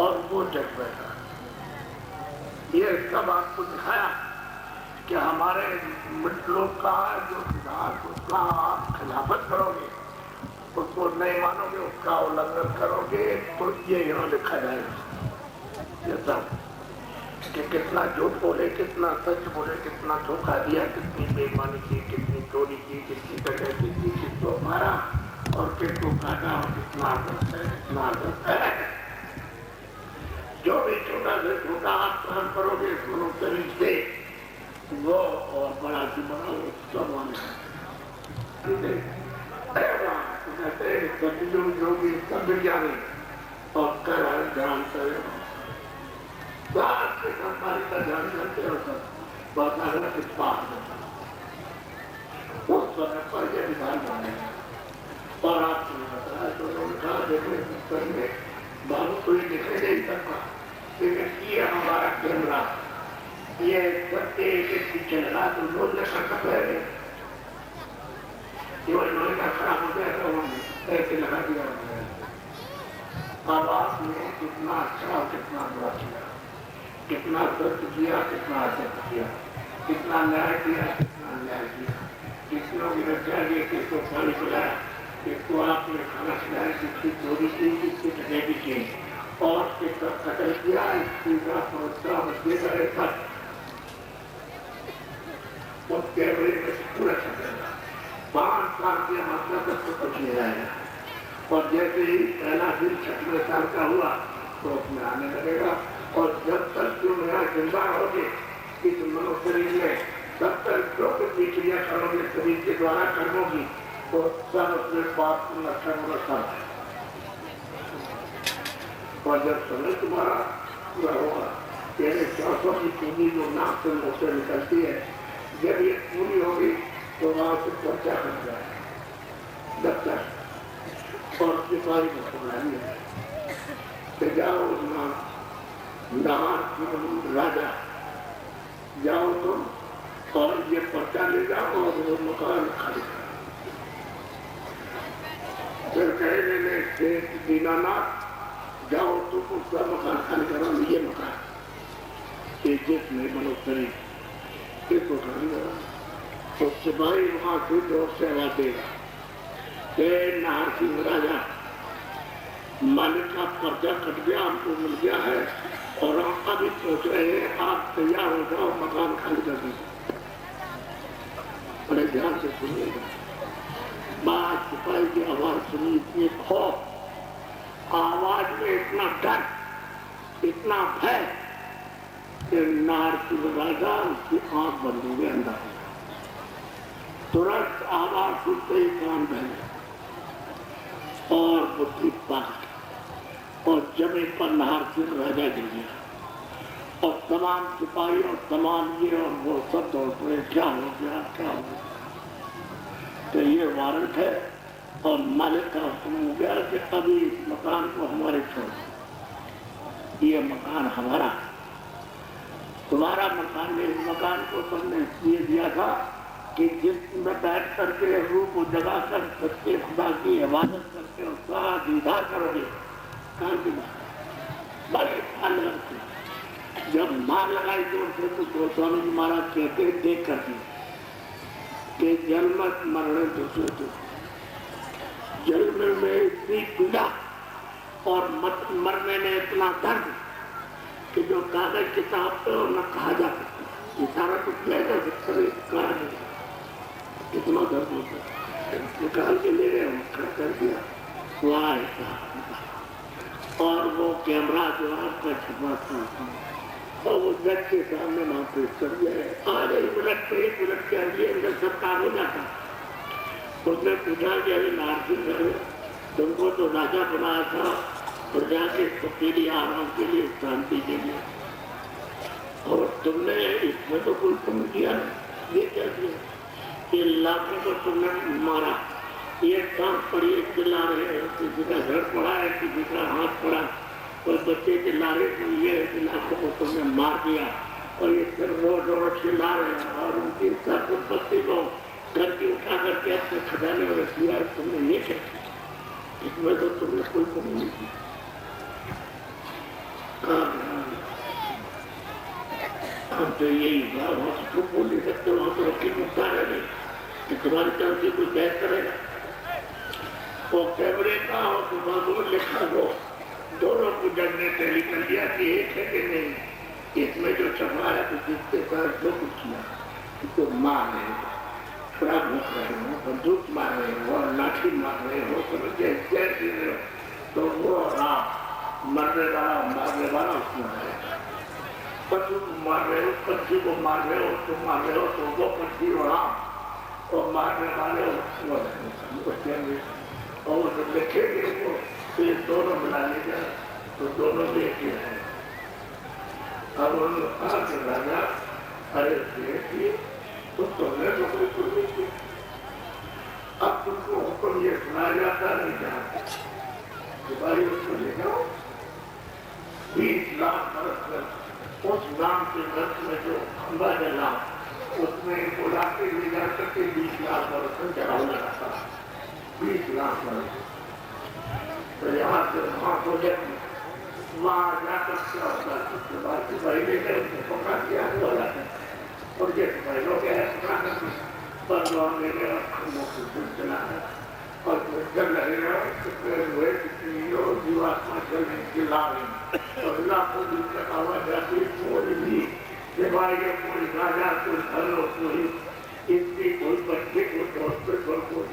और वो जज बैठा है। ये सब आपको दिखाया कि हमारे लोग का जो विधान उसका आप खिलाफत करोगे, उसको नहीं मानोगे, उसका उल्लंघन करोगे तो ये यहाँ लिखा जाएगा ये सब कि कितना झूठ बोले, कितना सच बोले, कितना धोखा दिया, कितनी बेईमानी की, कितनी चोरी की, कितनी डकैती की, किसको मारा और किसको काटा और कितना जो भी छोटा से छोटा आप काम करोगे दोनों शरीर से वो और बड़ा से बड़ा सब योगी सब विज्ञानी और कर ध्यान करे हमारी का ध्यान करते हो सब बताना किस पास उस समय पर यह विधान बनेगा और आपको बताया तो उनका देखने बाबू कोई दिखाई नहीं सकता लेकिन ये हमारा कैमरा ये सबके एक पीछे लगा तो लोग कर सकते हैं इन्होंने का खराब हो गया तो ऐसे लगा दिया अब आपने कितना अच्छा और कितना बुरा किया कितना सत्य किया कितना असत्य किया कितना न्याय किया कितना अन्याय किया किसनों की रक्षा की किसको पानी पिलाया किसको आपने खाना खिलाया किसकी चोरी की किसकी डकैती की और किसका कत्ल किया इसकी का पहुंचा बच्चे करे तक उस कैमरे में पूरा छपेगा 5 साल के मतलब तक तो कुछ नहीं रहेगा और जैसे ही पहला दिन 6वें साल का हुआ तो उसमें आने लगेगा और जब तक तुम यहाँ जिंदा रहोगे इस मनुष्य शरीर में तब तक जो कुछ भी क्रिया करोगे शरीर के द्वारा कर्मोगी तो सब अपने पाप लक्षण सब है और जब समय तुम्हारा पूरा होगा तेरे 400 की पूंजी जो नाक से मुँह से निकलती है जब ये पूरी होगी तो वहां से पर्चा कर जाए दफ्तर और सिपाही को सुनानी है तो जाओ राजा जाओ तुम और ये पर्चा ले जाओ और वो मकान खाली करो फिर कहने में दीनानाथ जाओ तुम उसका मकान खाली करो ये मकान जिसमें मनुष्य इसको खाली करो तो सिपाही वहां से जोर से आवाज देगा नाहर सिंह राजा मालिक का पर्चा कट गया हमको मिल गया है और हम अभी सोच रहे हैं आप तैयार हो जाओ मकान खाली कर दीजिए बड़े ध्यान से सुनिएगा बात सिपाही की आवाज सुनी इतनी खौफ आवाज में इतना डर इतना भय कि नाहर सिंह राजा उसकी आंख बंद हो गई अंदर तुरंत आवाज सुनते ही कान बह गया और बुद्धि पाक और जमीन पर नाहर सिंह राजा गिर गया और तमाम सिपाही और तमाम ये और वो सब दौड़ पड़े क्या हो गया तो ये वारंट है और मालिक का हुक्म हो गया कि अभी इस मकान को हमारे छोड़ ये मकान हमारा तुम्हारा मकान में इस मकान को तुमने इसलिए दिया था कि जिसमें बैठ करके रूह को जगा कर सच्चे खुदा की इबादत करके उसका दीदार करोगे कान की बड़े फल लगते जब मार लगाई जोर से तो गोस्वामी जी महाराज कहते देख करके कि जन्मत मरण दूसरे जन्म में इतनी पीड़ा और मरने में इतना दर्द कि जो कागज किताब पे न कहा जा सकता इशारा तो किया जा सकता है कितना दर्द होता है निकाल के ले गए कर दिया और वो कैमरा जो आपका छुपाता और वो जज के सामने वहां पेश कर दिया आधे मिनट पे 1 मिनट के अंदर सब काम हो जाता उसने पूछा कि अभी नाहर सिंह तुमको तो राजा बनाया था प्रजा के सुखी आराम के लिए शांति के लिए और तुमने इसमें तो कोई पुण्य किया ये क्या किया ये लाखों को तुमने मारा ये काम पड़ी चिल्ला रहे हैं किसी का घर पड़ा है किसी का हाथ पड़ा और बच्चे चिल्ला रहे तो ये लाखों को तुमने मार दिया और ये फिर रोज रोज चिल्ला रहे हैं और उनकी संपत्ति को घर की उठा करके अपने खजाने में रख दिया तुमने ये क्या इसमें तो तुमने कोई कमी नहीं की हम तो यही तो बोल नहीं सकते वहां तो रखी मुद्दा है नहीं कि तुम्हारी तरफ से कोई बहस करेगा वो कैमरे का और तुम्हारा लिखा हो दोनों को जज ने तहरीर कर दिया कि एक है कि नहीं इसमें जो छपा है तो जिसके साथ जो कुछ किया तो मार रहे हो शराब भूख रहे हो बंदूक मार रहे हो लाठी मार रहे हो समझे जैसे रहे हो तो वो आप मरने वाला मारने वाला उसमें रहेगा पशु को मार रहे हो पक्षी को मार रहे हो तुम मार रहे हो तो वो पक्षी और आप और मारने वाले हो बचेंगे और जब लिखेंगे तो ये दोनों मिला लेगा तो दोनों लेके हैं। अब उन्होंने कहा कि राजा अरे देखिए तो तुमने तो कोई सुनी थी, अब तुमको हुक्म ये सुनाया जाता नहीं जाता कि भाई उसको ले जाओ 20 लाख बरस कर उस नाम के वर्ष में जो खंबा जला उसमें इनको लाके ले जा करके 20 लाख बरस में जलाओ लगाता 20 लाख बरस। तो यहाँ से वहाँ हो जाती वहाँ जाकर क्या होता है उसके बाद सिपाही लेकर उसको पकड़ा दिया बोला और ये सिपाही लोग पर ले गया चला है और जल लगेगा हुए जीवात्मा चलने की लाभ और लाखों दिन तक आवाज आती कोई भी सिपाही के कोई राजा कोई घर हो कोई इसकी कोई बच्चे को दोस्त को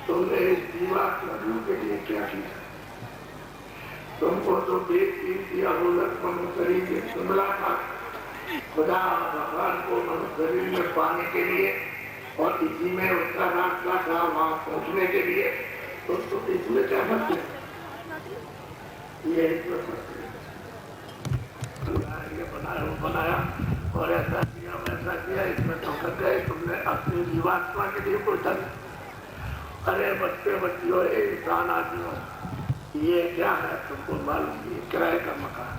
तुमने इस जीवात्मा के लिए क्या किया? तुमको तो बेचती दिया हो मनु शरीर के जुमला था खुदा भगवान को मनु शरीर में पाने के लिए और इसी में उसका रास्ता था वहां पहुंचने के लिए तो इसमें क्या फंसते ये इसमें फंसते ये बनाया और ऐसा किया वैसा किया इसमें ठोकर गए तुमने अपनी जीवात्मा के लिए कोई धन। अरे बच्चे बच्चियों इंसान आदमी ये क्या है तुमको मालूम ये किराए का मकान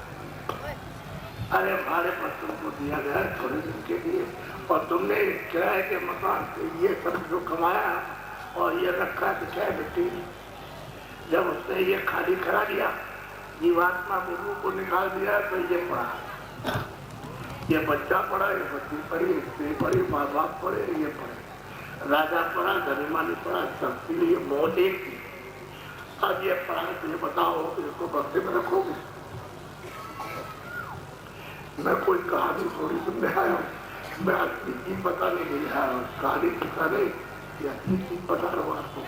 अरे भाड़े पर तुमको दिया गया थोड़े दिन के लिए और तुमने किराए के मकान से ये सब जो कमाया और ये रखा तो क्या बेटी जब उसने ये खाली करा दिया जीवात्मा को रूह को निकाल दिया तो ये पढ़ा ये बच्चा पढ़ा ये बच्ची पढ़ी स्त्री पढ़ी माँ बाप पढ़े ये पढ़े राजा पढ़ा गरीमानी पढ़ा सबके लिए मौत एक थी। अब ये पढ़ा तो ये बताओ इसको बक्से में रखोगे? मैं कोई कहानी थोड़ी सुनने आया मैं अपनी चीज बताने के लिए आया कहानी किसा नहीं या अपनी चीज बता रहा हूँ आपको।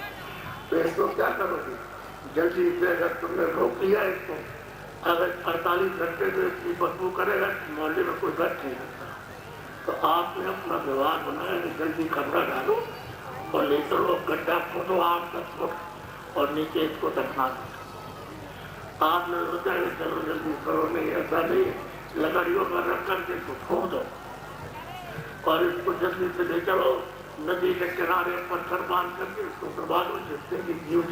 तो इसको क्या करोगे जल्दी से अगर तुमने रोक लिया इसको अगर 48 घंटे में इसकी बदबू करेगा मोहल्ले में कोई बैठ नहीं सकता तो आपने अपना व्यवहार बनाया कि जल्दी कपड़ा डालो और ले चलो गड्ढा खोदो 8-10 फुट और नीचे इसको दफना दो। आपने सोचा कि चलो जल्दी करो नहीं ऐसा नहीं लकड़ियों पर रख करके इसको ठोक दो और इसको जल्दी से ले चलो नदी के किनारे पत्थर बांध करके इसको प्रभा दो जिससे कि जीव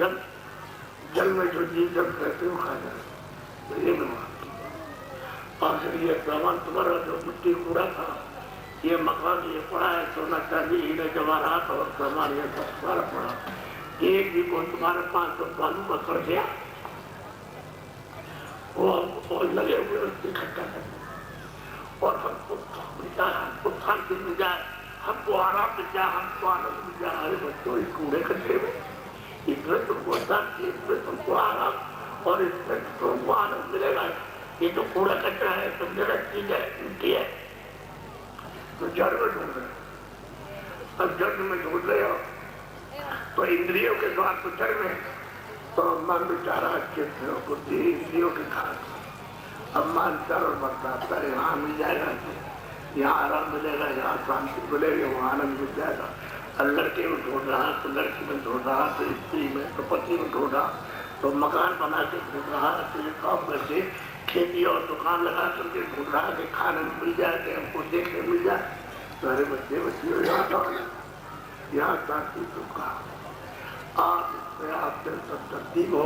जल में जो जीव जल रहते हो खा जाए तो ये व्यवहार। और फिर ये सामान तुम्हारा जो मिट्टी कूड़ा था ये मकान ये पड़ा है सोना चांदी हीरे जवाहरात और सामान ये सब सारा पड़ा एक भी कोई तुम्हारे पास तो बालू का कर गया और लगे हुए उससे इकट्ठा कर और हमको हमको शांति मिल जाए हमको आराम मिल जाए हमको आनंद मिल जाए। अरे बच्चों इस कूड़े कचरे में इसमें तुमको शांति इसमें तुमको आराम और इसमें तुमको आनंद मिलेगा। ये तो कूड़ा कचरा है तुम जगह चीज है मिट्टी है तो जड़ में ढूंढ रहे अब जड़ में ढूंढ रहे हो तो इंद्रियों के द्वार तो जड़ में तो मन बेचारा बुद्धि इंद्रियों के खास अब मन चल बरसाता है यहाँ मिल जाएगा यहाँ आराम मिलेगा यहाँ शांति मिलेगी वहाँ आनंद मिल जाएगा। और लड़के में ढूंढ रहा तो लड़की में ढूंढ रहा तो स्त्री में तो पति में ढूंढ रहा तो मकान बना के ढूंढ रहा तो ये काम करके खेती और दुकान लगा करके ढूंढ रहा कि खाने में मिल जाए कि हमको देखने मिल जाए। सारे बच्चे बच्चियों यहाँ शांति सुखा आप इसमें आपसे सब शक्ति हो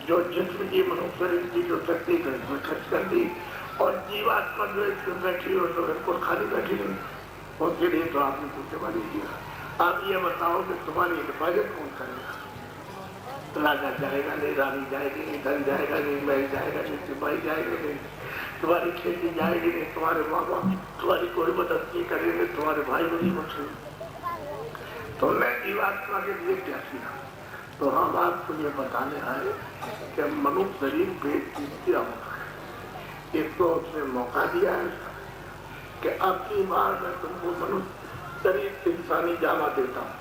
जो जिस्म की मनुष्य शरीर की जो शक्ति है इसमें खर्च कर दी और जीवात्मा जो इसमें बैठी हो तो बिल्कुल खाली बैठी नहीं उसके लिए तो आपने पूछे वाली किया। आप ये बताओ कि तुम्हारी हिफाजत कौन करेगा? राजा जाएगा नहीं रानी जाएगी नहीं धन जाएगा नहीं महल जाएगा नहीं सिपाही जाएगा नहीं तुम्हारी खेती जाएगी नहीं तुम्हारे माँ बाप तुम्हारी कोई मदद नहीं करेंगे तुम्हारे भाई बहनी कुछ नहीं। तुमने जीवात्मा के लिए क्या किया? तो हम आपको ये बताने आए कि मनुष्य शरीर बेचीजा होता है। एक तो उसने मौका दिया है कि अब की बार मैं तुमको मनुष्य शरीर इंसानी जामा देता हूँ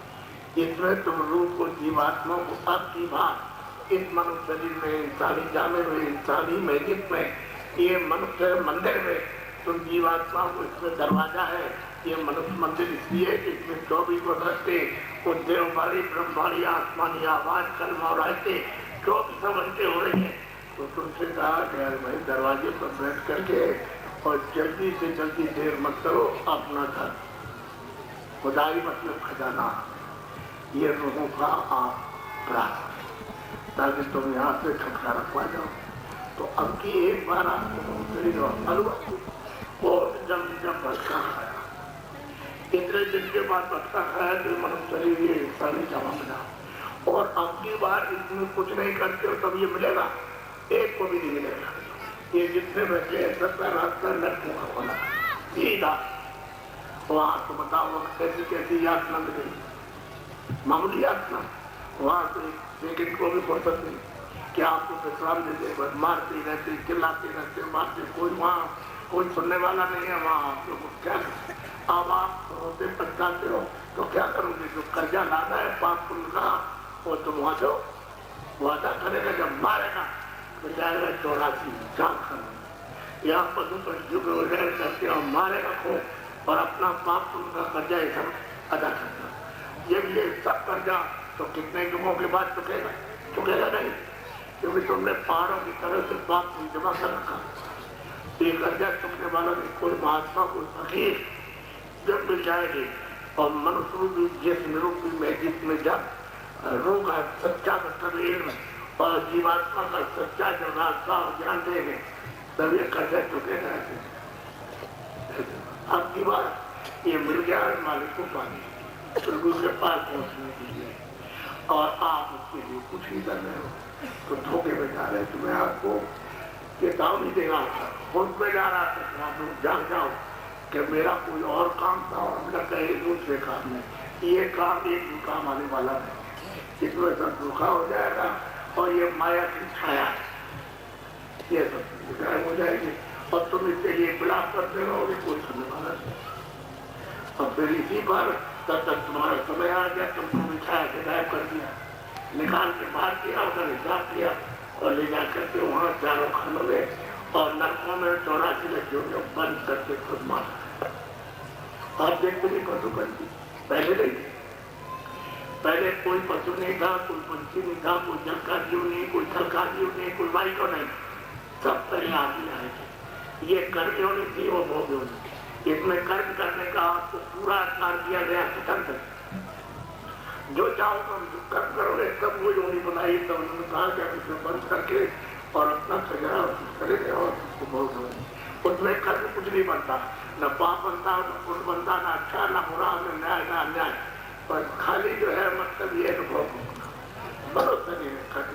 इसमें तुम रूप को जीवात्मा को अब की बार इस मनुष्य शरीर में इंसानी जामे में इंसानी मैजिक में ये मनुष्य मंदिर में तो जीवात्मा को इसमें दरवाजा है। ये मनुष्य मंदिर इसलिए है कि इसमें 24 घंटे देववाणी ब्रह्मवाणी आसमानी आवाज कलमा और आयते 24 घंटे हो रही है। तो तुमसे कहा कि यार भाई दरवाजे पर बैठ करके और जल्दी से जल्दी देर मत करो अपना घर खुदाई मतलब खजाना ये लोगों का आप प्राप्त ताकि तुम यहाँ से छुटकारा पा जाओ। तो अब की एक बार आपको और जब भटका खाया इतने दिन के बाद भटका खाया तो मनुष्य शरीर ये हिस्सा नहीं जमा मिला और अब की बार इसमें कुछ नहीं करते हो तब ये मिलेगा, एक को भी नहीं मिलेगा। ये जितने बच्चे सबका रास्ता नरकों का खोला सीधा वहां तो बताओ कैसी कैसी यातना मिलेगी, मामूली यातना वहां से सेकंड को भी फुर्सत नहीं कि आपको विश्राम दे दे, बस मारते रहते चिल्लाते रहते मारते, कोई वहाँ कोई सुनने वाला नहीं है। वहाँ आप लोग क्या अब आप होते पछताते हो तो क्या करोगे? जो कर्जा लाना है पाप पुण्य का वो तुम वहाँ जो वादा करेगा जब मारेगा तो जाएगा 84 जान कर यहाँ पशु पर जुग वगैरह करके और मारेगा को और अपना पाप पुण्य का कर्जा ये सब अदा करता। ये सब कर्जा तो कितने युगों के बाद चुकेगा नहीं, क्योंकि तुमने पहाड़ों की तरह से पाप जमा कर रखा। ये कर्जा चुकने वाला नहीं, कोई महात्मा कोई फकीर जब मिल जाएगी और मनुष्य रूपी जिस निरूपी में जिसमें जब रोग है सच्चा शरीर में और जीवात्मा का सच्चा जो रास्ता ज्ञान देंगे तब ये कर्जा चुकेगा। अब की बार ये मिल गया है मालिक को पानी प्रभु के पास पहुंचने के लिए और आप उसके लिए कुछ ही कर रहे हो तो धोखे में जा रहे। तो मैं आपको चेतावनी दे रहा था, खुद में जा रहा था, आप लोग जान जाओ कि मेरा कोई और काम था और मेरा कहीं दूसरे काम में ये काम एक भी काम आने वाला नहीं, इसमें सब धोखा हो जाएगा और ये माया की छाया ये सब गायब हो जाएगी और तुम इसके लिए विलाप करते रहोगे, कोई सुनने वाला नहीं। और फिर इसी पर तब तक तुम्हारा समय आ गया, तुमको बिछाया के गायब कर दिया, निकाल के बाहर किया, उधर हिसाब किया और ले जा करके वहाँ चारों खानों में और नरकों में 84 लड़कियों को बंद करके खुद मारा। आप देखते नहीं पशु पंछी पहले नहीं, पहले कोई पशु नहीं था, कोई पंछी नहीं था, कोई जल का जीव नहीं, कोई थल का जीव नहीं, कोई वायु का नहीं, सब पहले आदमी आए थे। ये कर्म होनी थी वो भोग होनी, इसमें कर्म करने का आपको पूरा अधिकार दिया गया स्वतंत्र। जो चाहो तुम कर्म करोगे तब वो योनि बनाई, तब उन्होंने कहा कि उसमें बंद करके और अपना सजा करेंगे और उसको भोग होगी। उसमें कर्म कुछ नहीं बनता, न पाप बनता, न पुण्य बनता, न अच्छा न बुरा, न न्याय न अन्याय, पर खाली जो है मतलब ये भोग होगा। भरोसा नहीं है कर्म,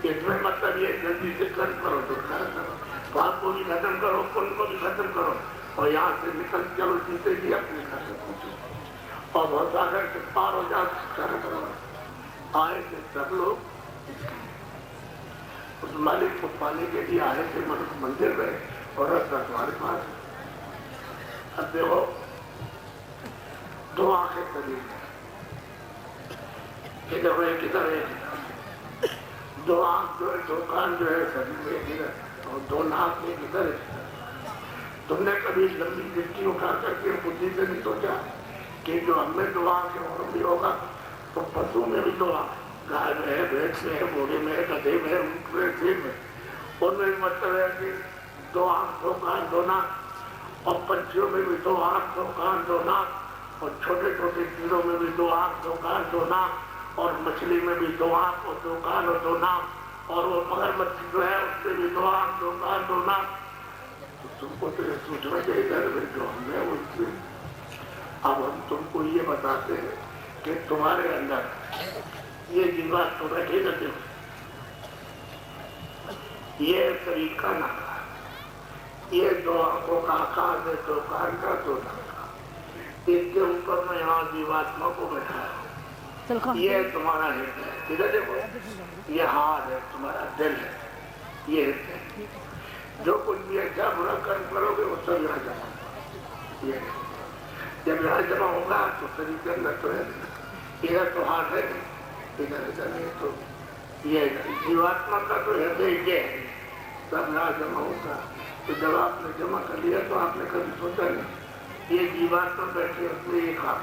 इसमें मतलब ये जल्दी से कर्म करो तो पाप को भी खत्म करो, पुण्य को भी खत्म करो और यहाँ से निकल चलो जीते भी अपने घर से पहुंचो और बहुत सागर से पार हो जाओ। आए थे सब लोग उस मालिक को पाने के लिए आए थे मनुष्य मंदिर में और रास्ता तुम्हारे पास। अब देखो दो आंखें करी किधर है किधर है, दो आंख जो है, दो कान जो है शरीर में किधर और दो नाक में किधर है। तुमने कभी लंबी दृष्टि उठा करके बुद्धि से नहीं सोचा कि जो हमें दो आंखें और भी होगा तो पशु में भी दो आंख, गाय में है, भैंस में है, घोड़े में है, गधे में है, ऊँट में, सिर में, उनमें भी मतलब है कि दो आंख दो कान दो नाक और पंछियों में भी दो आंख दो कान दो नाक और छोटे छोटे कीड़ों में भी दो आंख दो कान दो नाक और मछली में भी दो आंख और दो कान और दो नाक और वो मगरमच्छ जो है उसमें भी दो आंख दो कान दो नाक। तो तुमको तो ये सोचना चाहिए जो हमने उससे अब हम तुमको ये बताते हैं कि तुम्हारे अंदर ये जीवा तो बैठे रहते हो, ये शरीर का नाका, ये दो आंखों का आकार है, दो कान का दो नाका, इसके ऊपर में यहाँ जीवात्मा को बैठाया। ये तुम्हारा हृदय, इधर देखो ये हाथ है, तुम्हारा दिल है, ये जो कुछ भी अच्छा बुरा कर्म करोगे वो सब यहाँ जमा होगा। ये जब यहाँ जमा होगा तो शरीर के अंदर तो है, इधर तो हाथ है, इधर इधर नहीं, तो ये जीवात्मा का तो हृदय ये है, सब यहाँ जमा होगा। तो जब आपने जमा कर लिया तो आपने कभी सोचा नहीं ये जीवात्मा बैठे उसमें एक हाथ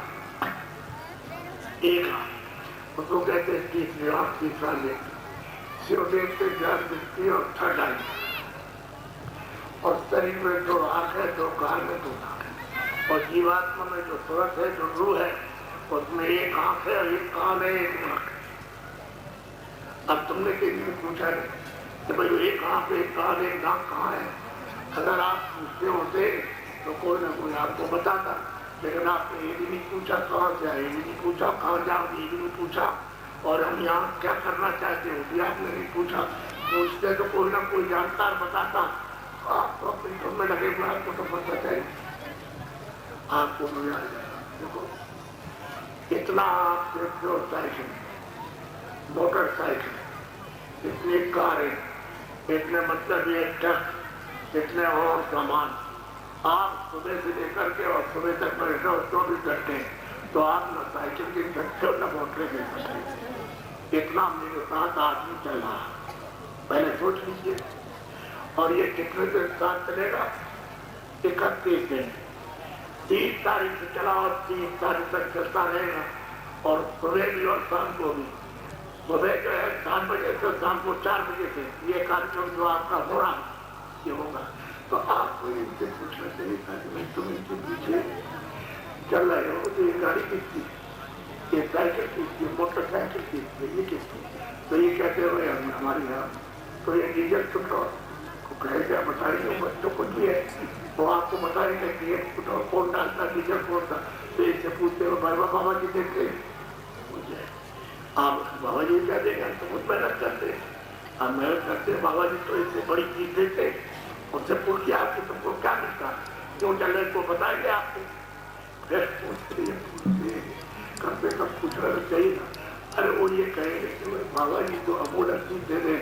उसको कहते हैं तीसरी आंख, तीसरा नेत्र, शिवदेव से ज्ञान दृष्टि और थर्ड आई, और शरीर में जो आंख है, जो कान में दो आंख है, और जीवात्मा में जो सूरत है, जो रूह है, उसमें एक आंख है, एक कान है, एक नाक है। अब तुमने किसी ने पूछा नहीं कि भाई एक आंख, एक कान, एक नाक कहाँ है? अगर आप पूछते होते तो कोई ना कोई आपको बताता, लेकिन आपने ये भी नहीं पूछा कहाँ से आए, ये भी नहीं पूछा कहाँ जाओ, ये भी नहीं पूछा, और हम यहाँ क्या करना चाहते हो भी आपने नहीं पूछा। पूछते तो कोई ना कोई जानकार बताता, आप तो अपनी घर में लगे हुए आपको तो पता चाहिए, आपको मजा आ जाएगा। देखो इतना आप देखते हो, साइकिल, मोटरसाइकिल, इतनी कारें, इतने मतलब ये ट्रक, इतने और सामान, आप सुबह से लेकर के और सुबह तक बैठे हो 24 घंटे, तो आप न साइकिल गिन सकते हो न मोटर गिन सकते हो। इतना मेरे साथ आदमी चल रहा, पहले सोच लीजिए। और ये कितने दिन साथ चलेगा? 31 दिन, 30 तारीख से चला और 30 तारीख तक चलता रहेगा, और सुबह भी और शाम को भी। सुबह जो है 7 बजे से शाम को 4 बजे से ये कार्यक्रम जो आपका हो रहा है ये होगा। तो आपको इनसे पूछना चाहिए था कि मैं तुम इनके पीछे चल रहे हो तो ये गाड़ी किसकी, ये साइकिल किसकी, मोटरसाइकिल किसकी, ये किसकी? तो ये कहते हुए हमारे यहाँ तो ये डीजल पेट्रोल क्या बता रही हूँ बच्चों को दिए, वो आपको बता रही है कि ये पेट्रोल कौन डालता, डीजल कौन सा। तो इससे पूछते हुए बाबा जी देखते मुझे, आप बाबा जी क्या देंगे, हम तो बहुत मेहनत करते, हम मेहनत करते, बाबा जी तो इससे बड़ी चीज देते, उससे पूछ के आपको तुमको क्या मिलता, क्यों चल रहे को बताएंगे आपको। फिर पूछते कम से कम पूछना तो चाहिए ना। अरे वो ये कहेंगे कि बाबा जी तो अमूल्य चीज दे दें,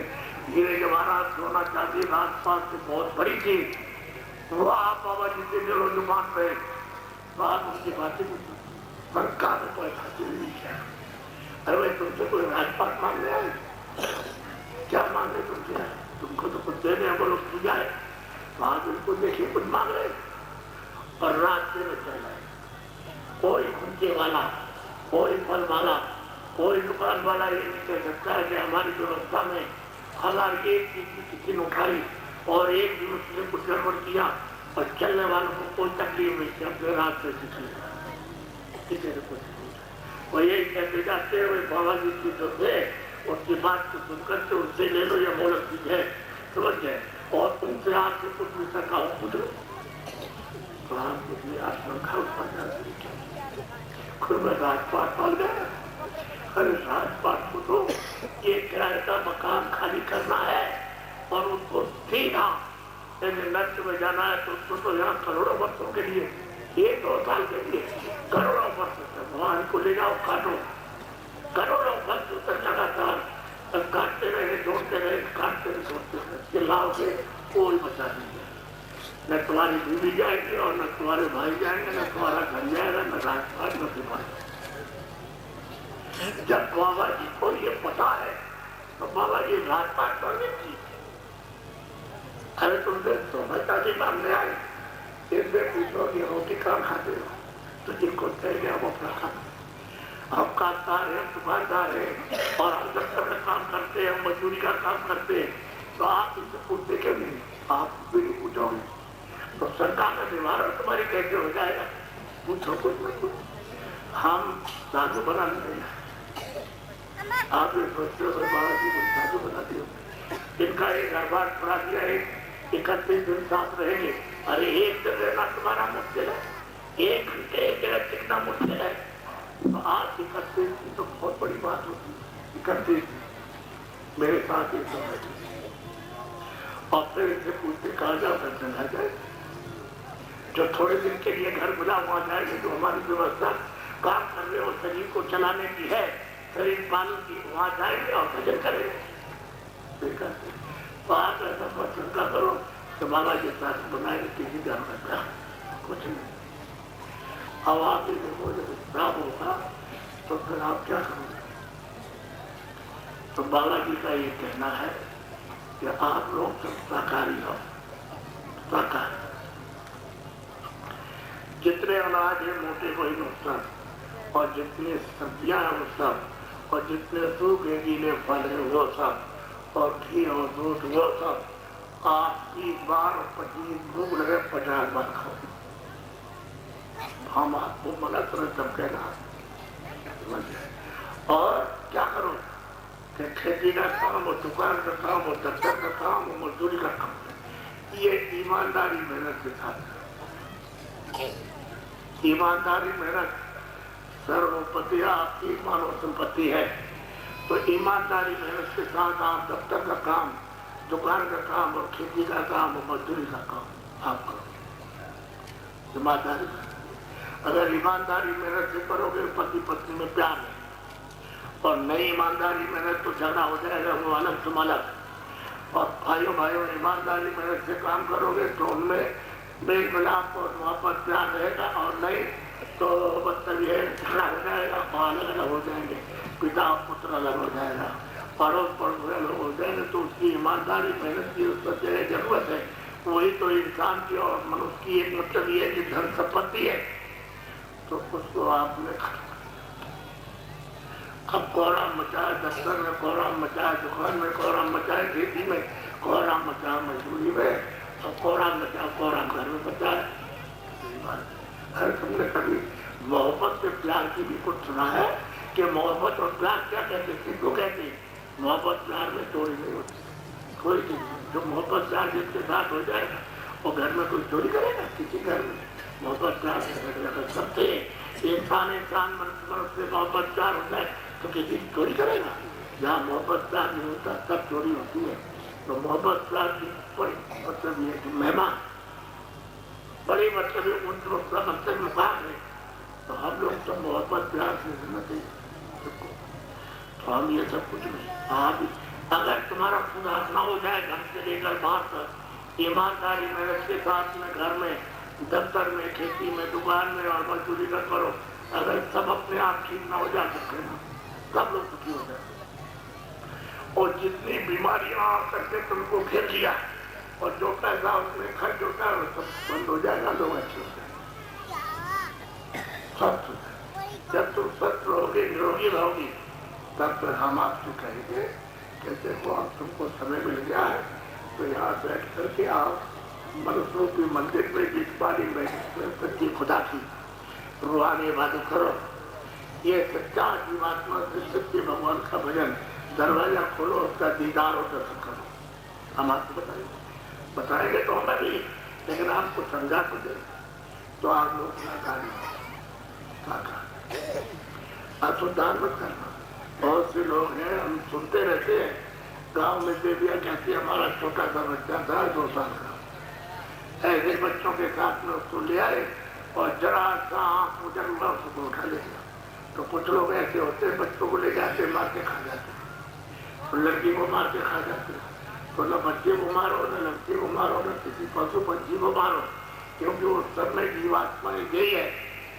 हीरे जवाहरात, सोना चांदी, आसपास से बहुत बड़ी चीज, वो आप बाबा जी से मिलो जुबान पे, तो आप उसकी बातें पर कहा पैसा नहीं क्या। अरे भाई तुमसे कोई राजपाट मांगने आए, क्या मांगे तुमसे? तुमको तो कुछ देने हैं, बोलो की जाए, तो आप उनको देखिए कुछ मांग रहे, और रास्ते में चल रहे, कोई भूखे वाला, कोई फल वाला, कोई दुकान वाला ये नहीं कह सकता है कि हमारी व्यवस्था में हमारी एक चीज की किसी ने उठाई और एक दिन उसने कुछ गड़बड़ किया और चलने वालों को कोई तकलीफ नहीं, अपने रास्ते से चले किसी ने कुछ नहीं। और यही कहते जाते हुए बाबा जी की जो है उसकी बात को सुनकर के उससे ले लो, ये मोलक चीज है, समझ गए, और उनसे आपसे कुछ भी सका हो पूछ लो, तो आप अपने आत्मा का उत्पादन खुद में राजपाट पाल गए। अरे राजपाट को तो एक किराए का मकान खाली करना है और उसको सीधा नर्क में जाना है, तो उसको तो यहाँ करोड़ों वर्षों के लिए, 1-2 साल के लिए करोड़ों वर्ष भगवान को ले जाओ, काटो, करोड़ों वर्ष तक लगातार काटते रहे, जोड़ते रहे, काटते रहे, जोड़ते रहे, चिल्लाओगे कोई बचा नहीं है। न तुम्हारी बीवी जाएगी और न तुम्हारे भाई जाएंगे, न तुम्हारा घर जाएगा, न राजपाट, न तुम्हारा। जब बाबा जी को ये पता है तो बाबा जी राजपाट करने की, अरे तुमसे सोमता जी मांगने आए, इससे पूछो कि रोटी कहाँ खाते हो, तो जिनको कहेंगे हम अपना खाते, हम कामदार हैं, दुकानदार हैं, और हम दफ्तर में काम करते हैं, मजदूरी का काम करते हैं, तो आप इससे पूछते क्यों नहीं? आप भी नहीं पूछोगे तो सरकार का निवारण तुम्हारी कैसे हो जाएगा? पूछो कुछ न कुछ। हम साधु बना नहीं, आप ये सोचते हो बाबा जी को साधु बना दियो, इनका एक दरबार खुला दिया है, 31 दिन साथ रहेंगे। अरे एक दिन रहना तुम्हारा मुश्किल है, 1 घंटे एक जगह टिकना मुश्किल है, तो आज 31 की तो बहुत बड़ी बात होती है। 31 मेरे साथ एक समय और फिर इनसे पूछते कहा जाओ, घर चला जाए, जो थोड़े दिन के लिए घर बुला वहां जाएंगे, जो हमारी व्यवस्था काम कर रहे हो शरीर को चलाने की है, शरीर पालन की, वहां जाएंगे और भजन करेंगे। तो आप ऐसा चिंता करो तो बाबा के साथ बनाएंगे, किसी का करता कुछ नहीं। अब आप ही देखो जब खराब होगा तो फिर आप क्या करोगे? तो बाबा जी का ये कहना है कि आप लोग सब शाकाहारी हो, पका। जितने अनाज है मोटे कोई नुकसान, और जितनी सब्जियां हैं वो सब, और जितने सूखे गीले फल हैं वो सब, और घी और दूध वो सब, आप 30 बार 25 भूख लगे 50 बार खाओ। हम आपको मना करें तब कहना। और क्या करो कि खेती का काम हो, दुकान का काम हो, दफ्तर का काम हो, मजदूरी का काम, ये ईमानदारी मेहनत के साथ। ईमानदारी मेहनत सर्वोपति आपकी मानव संपत्ति है। तो ईमानदारी मेहनत के साथ आप दफ्तर का काम, दुकान का काम और खेती का काम और मजदूरी का काम आप करो। ईमानदारी, अगर ईमानदारी मेहनत से करोगे पति पत्नी में प्यार है, और नई ईमानदारी मेहनत तो झगड़ा हो जाएगा, वो अलग तुम अलग। और भाइयों भाइयों ईमानदारी मेहनत से काम करोगे तो उनमें मेल मिलाप और मोहब्बत प्यार रहेगा, और नहीं तो मतलब ये झगड़ा हो जाएगा, अलग अलग हो जाएंगे, पिता और पुत्र अलग हो जाएगा, पड़ोस पड़ोस अलग हो जाएंगे। तो उसकी ईमानदारी मेहनत की उसको जरूरत है। वही तो इंसान की और मनुष्य की एक मतलब ये है कि धन संपत्ति है, तो उसको आपने अब कोहराम मचाए, दफ्तर में कोहराम मचाए, दुकान में कोहराम मचाए, खेती में कोहराम मचाए, मजदूरी में, और कोहराम मचाए, कोहराम घर में मचाए। अरे तुमने कभी मोहब्बत से प्यार की भी कुछ सुना है कि मोहब्बत और प्यार क्या कहते, किसको कहते? मोहब्बत प्यार में चोरी नहीं होती कोई चीज। जो मोहब्बत प्यार जिसके साथ हो जाएगा वो घर में कोई चोरी करेगा? किसी घर में मोहब्बत प्यार सबसे इंसान मनुष्य से मोहब्बत प्यार होता है तो किसी चोरी करेगा? जहाँ मोहब्बत प्यार नहीं होता तब चोरी होती है। तो मोहब्बत प्यार की बड़ी मतलब ये कि मेहमान बड़ी मतलब मतलब मुकाम है। तो हम लोग तो मोहब्बत प्यार से रहना चाहिए। तो हम ये सब कुछ नहीं। आप अगर तुम्हारा सुधार न हो जाए घर से लेकर बाहर तक, ईमानदारी मेहनत के साथ में घर में, दफ्तर में, खेती में, दुकान में और मजदूरी का करो, अगर सब अपने आप ठीक न हो जा सकते ना, सब लोग दुखी हो जाते। और जितनी बीमारियां आ करके तुमको घेर लिया और जो पैसा उसमें खर्च होता है वो सब बंद हो जाएगा, लोग अच्छे हो जाएंगे। सब जब तुम स्वस्थ रहोगे, निरोगी रहोगी, तब फिर हम आपसे कहेंगे कि देखो अब तुमको समय मिल गया है तो यहाँ बैठ करके आप मनुष्यों के मंदिर में जिस बारी में सच्ची खुदा की रूहानी इबादत करो। ये सच्चा जीवात्मा से सच्चे भगवान का भजन, दरवाजा खोलो, उसका दीदार और दर्शन करो। हम आपको बताएंगे तो हमें भी, लेकिन आपको समझा तो दे तो आप लोग असुदान मत करना। बहुत से लोग हैं, हम सुनते रहते हैं, गांव में देवियां कहती हमारा छोटा सा बच्चा था 2 साल का, ऐसे बच्चों के साथ में उसको ले आए और जरा सा आँख उजर हुआ उसको उठा ले गया। तो कुछ लोग ऐसे होते हैं, बच्चों को ले जाते मार के खा जाते, तो लड़की को मार के खा जाते। तो न बच्चे को मारो, न लड़की को मारो, न किसी पशु पंछी को मारो, क्योंकि वो सब में जीवात्मा यही है,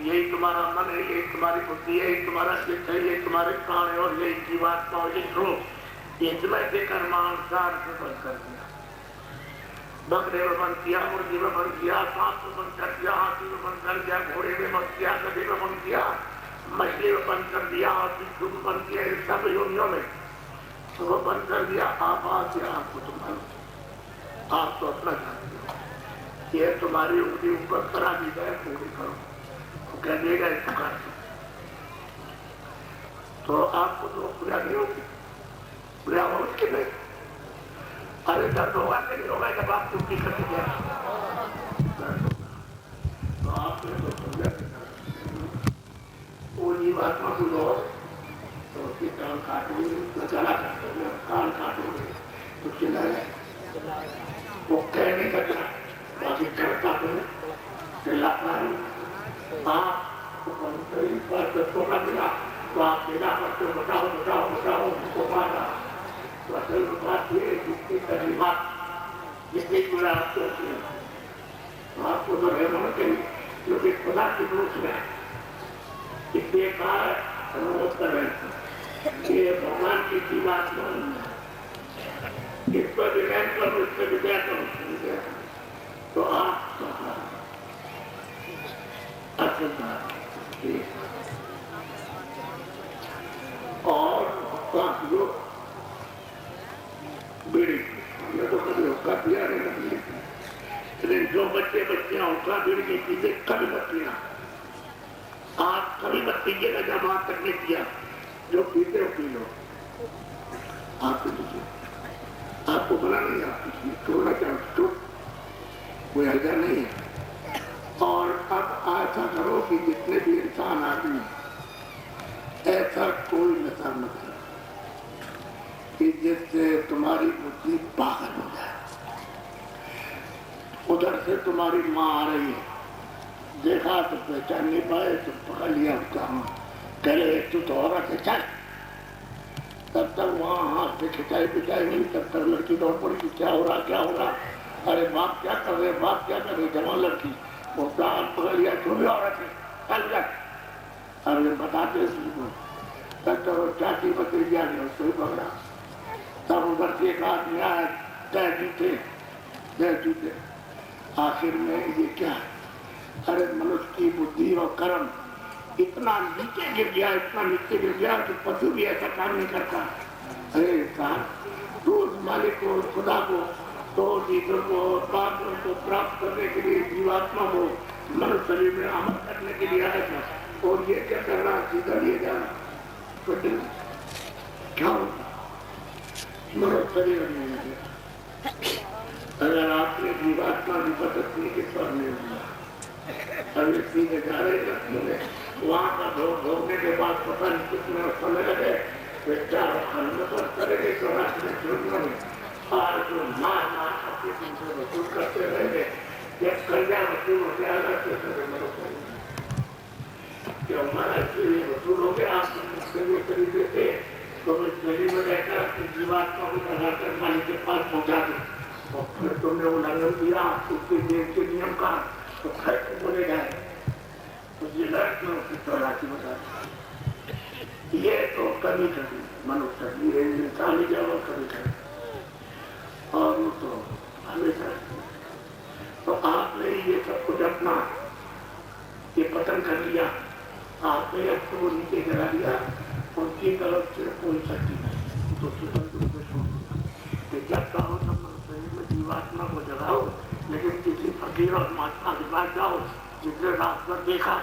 यही तुम्हारा मन है, यही तुम्हारी बुद्धि है, यही तुम्हारा चित्त है, यही तुम्हारे प्राण है, और यही जीवात्मा और यही रूप। इसमें से कर्मानुसार से बंद कर दिया, बकरे में बंद किया, मुर्गी में बंद किया, सांप में बंद कर दिया, हाथी में बंद कर दिया, घोड़े में बंद किया, गधे में बंद किया, मछली में बंद कर दिया, और बिच्छू में बंद किया, इन सब योनियों में तो वो बंद कर दिया। आप आपको तो मालूम, आप तो अपना जानते हो, ये तुम्हारी उंगली ऊपर करा दी जाए, पूरी करो, तो कह देगा इस प्रकार से, तो आपको तो पूरा नहीं होगी, पूरा हो उसके नहीं। अरे दर्द होगा कि नहीं होगा जब आप छुट्टी करके गए, तो आपने तो समझा वो जीवात्मा को लो तो उसकी कान काटूंगी, चला कान काटूंगी, तो चिल्लाए वो कह नहीं सकता, बाकी करता तो चिल्लाता है। आपको मिला तो आप चिल्ला करते बताओ बताओ बताओ उसको मारा। तो असल बात ये जिसकी तकलीफात जिसकी पूरा आपको तो रहना चाहिए, क्योंकि खुदा की रूप में इसलिए कहा अनुरोध कर रहे हैं, ये भगवान की जीवात्मा इस पर विज्ञान करो, इस पर विद्या करो, तो आप और जो बीड़ी हमने तो कभी हुक्का पिया नहीं लगती, लेकिन जो बच्चियां हुक्का बीड़ी की चीजें कभी मत पीना। आप कभी मत पीजिएगा जब आज तक नहीं किया। जो पीते हो पी लो, आप पी लीजिए, आपको बना नहीं, आप छोड़ना चाहो कोई हर्जा नहीं है। और अब ऐसा करो कि जितने भी इंसान आदमी ऐसा कोई नशा मत करो कि जिससे तुम्हारी बुद्धि पागल हो जाए। उधर से तुम्हारी माँ आ रही है, देखा तो पहचान नहीं पाए तो पकड़ लिया उसका हाथ, कह तू तो औरत है चल। तब तक वहाँ हाथ पे खिंचाई पिचाई नहीं, तब तक लड़की दौड़ पड़ी कि क्या हो रहा क्या हो रहा। अरे बाप क्या कर रहे, बाप क्या कर रहे, जवान लड़की उसका हाथ पकड़ लिया, जो भी औरत है चल जा। अरे बताते तब तक चाची बदल गया नहीं, उसको ही पकड़ा। तब उधर से एक आदमी आया, जय जूते। आखिर में ये क्या है? अरे मनुष्य की बुद्धि और कर्म इतना नीचे गिर गया, इतना नीचे गिर गया कि पशु भी ऐसा काम नहीं करता। अरे इंसान तो उस मालिक को, खुदा को, तो ईश्वर को, पात्र को प्राप्त करने के लिए जीवात्मा को मनुष्य शरीर में अमर करने के लिए आया था, और ये क्या कर रहा, सीधा लिए जा रहा। तो क्या होता मनुष्य शरीर में अगर आपने जीवात्मा की बदलने के स्वर में अभी सीधे जा रहे होंगे, वहाँ का भोगने के बाद पता नहीं कितना समय लगे, वे चार करेंगे तो रास्ते चुनने में और जो मार अपने पीछे वसूल करते रहेंगे, जब कर्जा वसूल हो गया हमारा वसूल हो गया, आप तरीके से तो गली में रहकर अपनी जीवात्मा को लगाकर मालिक के पास पहुँचा दो, और फिर तुमने उल्लंघन किया उसके देश के नियम का, तो खर्च बोले जाए तो ये लड़कियों की चौरासी बता। ये तो कभी मनुष्य ये इंसानी जब कभी कभी, और वो तो हमेशा। तो आपने ये सब कुछ अपना ये पतन कर लिया, आपने अपने नीचे गिरा दिया, उनकी तरफ से कोई शक्ति नहीं। तो जब कहो तब शरीर में जीवात्मा को जगाओ, लेकिन किसी फकीर और महात्मा के पास जाओ जिसने रास्ता देखा,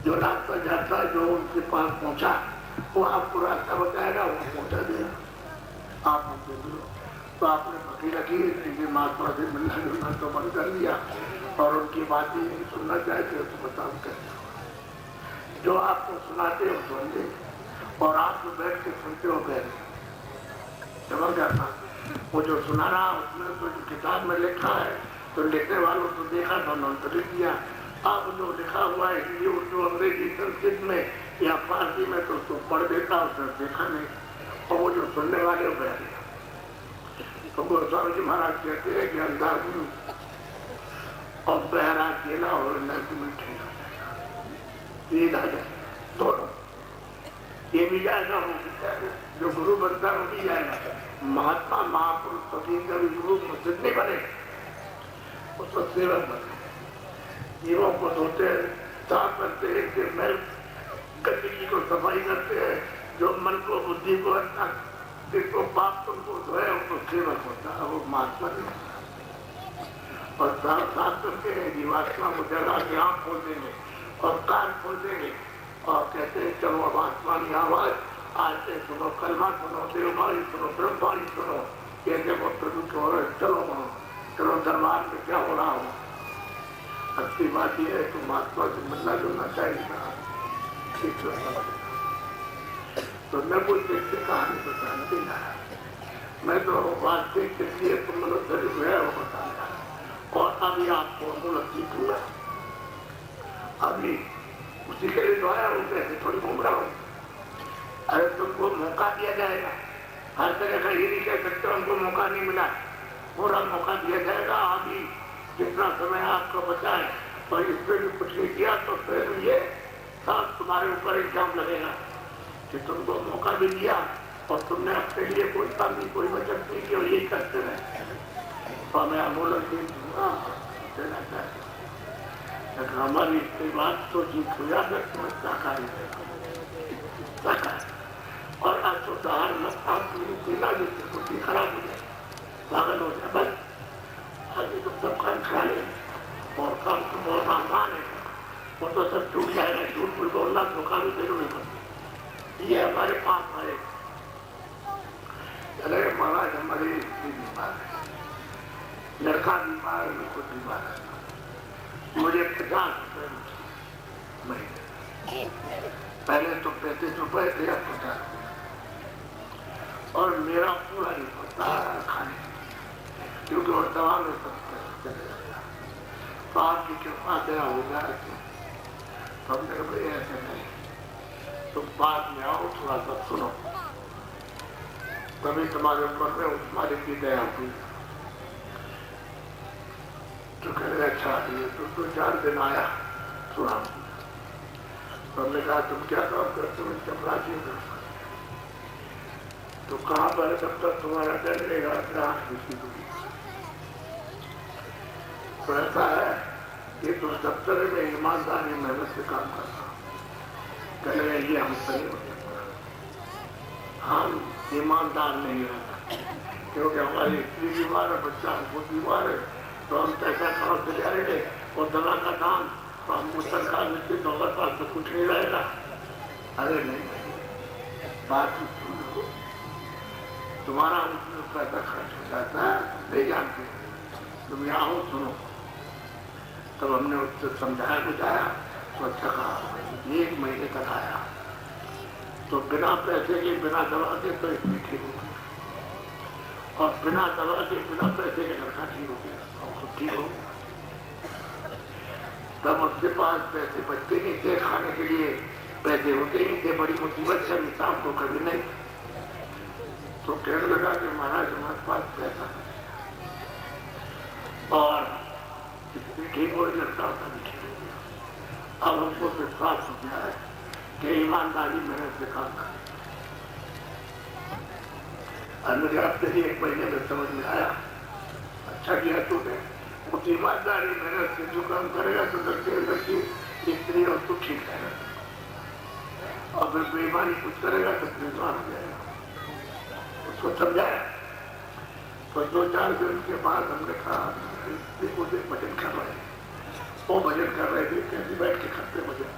जो रास्ता जाता है, जो उनके पास पहुंचा, वो आपको रास्ता बताएगा, वो पहुंचा देगा। आप उनसे मिलो तो आपने फकीर की महात्मा से मिलना जुलना तो बंद कर दिया, और उनकी बातें नहीं सुनना चाहते हो तो बताओ कैसे। जो आपको सुनाते हो सुन ले, और आप जो बैठ के सुनते हो कैसे समझ जाता। वो जो सुना रहा उसमें तो जो किताब में लिखा है, तो लिखने वालों को देखा था, उन्होंने तो लिख दिया। अब जो लिखा हुआ है हिंदी, उर्दू, अंग्रेजी, संस्कृत में या फारसी में, तो उसको पढ़ देता, उसने देखा नहीं, और वो जो सुनने वाले हो गए। तो गोस्वामी जी महाराज कहते हैं कि अंधाधुन और बहरा केला और नदी में ठेला दोनों ये भी जाएगा, वो भी जाएगा। जो गुरु बनता है वो भी जाएगा। महात्मा महापुरुष फकीर का भी गुरु मुझसे नहीं बने, उसको सेवक बने। जीवों को धोते हैं, साफ करते हैं, कि महल गंदगी को सफाई करते हैं, जो मन को बुद्धि को अच्छा जिसको पाप तुमको धोए उनको सेवक होता है, वो महात्मा नहीं। और साफ साफ करके जीवात्मा को जगा के आँख खोल देंगे और कान खोल देंगे, और कहते हैं चलो अब आसमानी आवाज आज से सुनो, कलमा सुनो, देववाणी सुनो, ब्रह्मवाणी सुनो, ये जब प्रदूषण हो रहे, चलो वहाँ, चलो दरबार में क्या हो रहा हो। अच्छी बात यह है तो महात्मा से मिलना जुलना चाहिए। तो मैं कोई व्यक्ति कहानी बताने नहीं आया, मैं तो वास्तविक के लिए तुम मनुष्य है वो बताया, और अभी आपको मूलक सीखूंगा। अभी उसी के लिए जो आया उनसे ऐसे थोड़ी घूम रहा हूँ। अरे तुमको मौका दिया जाएगा, हर तरह का ये नहीं कह सकते हमको मौका नहीं मिला, पूरा मौका दिया जाएगा। अभी जितना समय आपको बचा है और इसमें भी कुछ नहीं किया तो फिर ये सब तुम्हारे ऊपर इल्जाम लगेगा कि तुमको मौका भी दिया और तुमने अपने लिए कोई काम नहीं, कोई बचत नहीं की, और यही करते रहे। और मैं अमूल्य देना चाहता हूँ। लेकिन हमारी इतनी बात तो जीत हो जाए साकारी और आज तो दार लगता पीला जिससे कुछ खराब हो जाए, पागल हो जाए, बस आज तो सब काम खा ले और काम तो बहुत आसान है, वो तो सब छूट जाएगा, झूठ बोल बोलना धोखा भी जरूरी पड़ती, ये हमारे पास आए। चले महाराज हमारी स्त्री बीमार है, लड़का बीमार है, खुद बीमार है, मुझे 50 रुपए महीने, पहले तो 35 रुपए थे, अब 50 रुपए, और मेरा पूरा नहीं पड़ता खाने, क्योंकि और दवा में सब चले जाता, तो आपकी कृपा दया हो जाए तो हमने कहा भाई ऐसे नहीं, तुम बाद में आओ, थोड़ा सा सुनो, तभी तुम्हारे ऊपर में तुम्हारी की दया हुई। तो कह रहे अच्छा ये तो 2-4 दिन आया, सुना, तो हमने कहा तुम क्या काम करते हो? चपरासी करते, तो कहाँ पर जब तक तुम्हारा डर रहेगा ग्राहक किसी को, तो ऐसा है कि तुम दफ्तर में ईमानदारी मेहनत से काम करना, कह रहे ये हमसे नहीं हो सकता, हम ईमानदार नहीं रहता, क्योंकि हमारी स्त्री बीमार है, बच्चा खुद बीमार है, तो हम पैसा कहाँ से जाएंगे और दवा का दाम, तो हमको सरकार देती तो हमारे पास तो कुछ नहीं रहेगा। अरे नहीं, बात सुनो, तुम्हारा उसमें पैसा खर्च हो जाता है, नहीं जानते, तुम यहाँ हो, सुनो। तब हमने उससे समझाया बुझाया, तो अच्छा कहा, 1 महीने तक आया, तो बिना पैसे के बिना दवा के तो इसमें ठीक हो गया, और बिना दवा के बिना पैसे के लड़का ठीक हो गया, और ठीक हो गया। तब उसके पास पैसे बचते नहीं थे, खाने के लिए पैसे होते नहीं थे, बड़ी मुसीबत से हिसाब को कभी नहीं, तो कहने लगा कि महाराज हमारे पास पैसा है और इसमें ठीक हो, लड़का होता भी ठीक हो गया। अब हमको विश्वास हो गया है कि ईमानदारी मेहनत से काम करें, और मुझे अब से 1 महीने में समझ में आया, अच्छा किया तूने, उस ईमानदारी मेहनत से जो काम करेगा तो लड़की स्त्री और तू ठीक रहेगा, और फिर बेईमानी कुछ करेगा तो बेईमान हो जाएगा, उसको समझाया। तो 2-4 दिन के बाद हमने कहा मुझे भजन कर रहे हैं, वो भजन कर रहे थे, कैसे बैठ के करते भजन,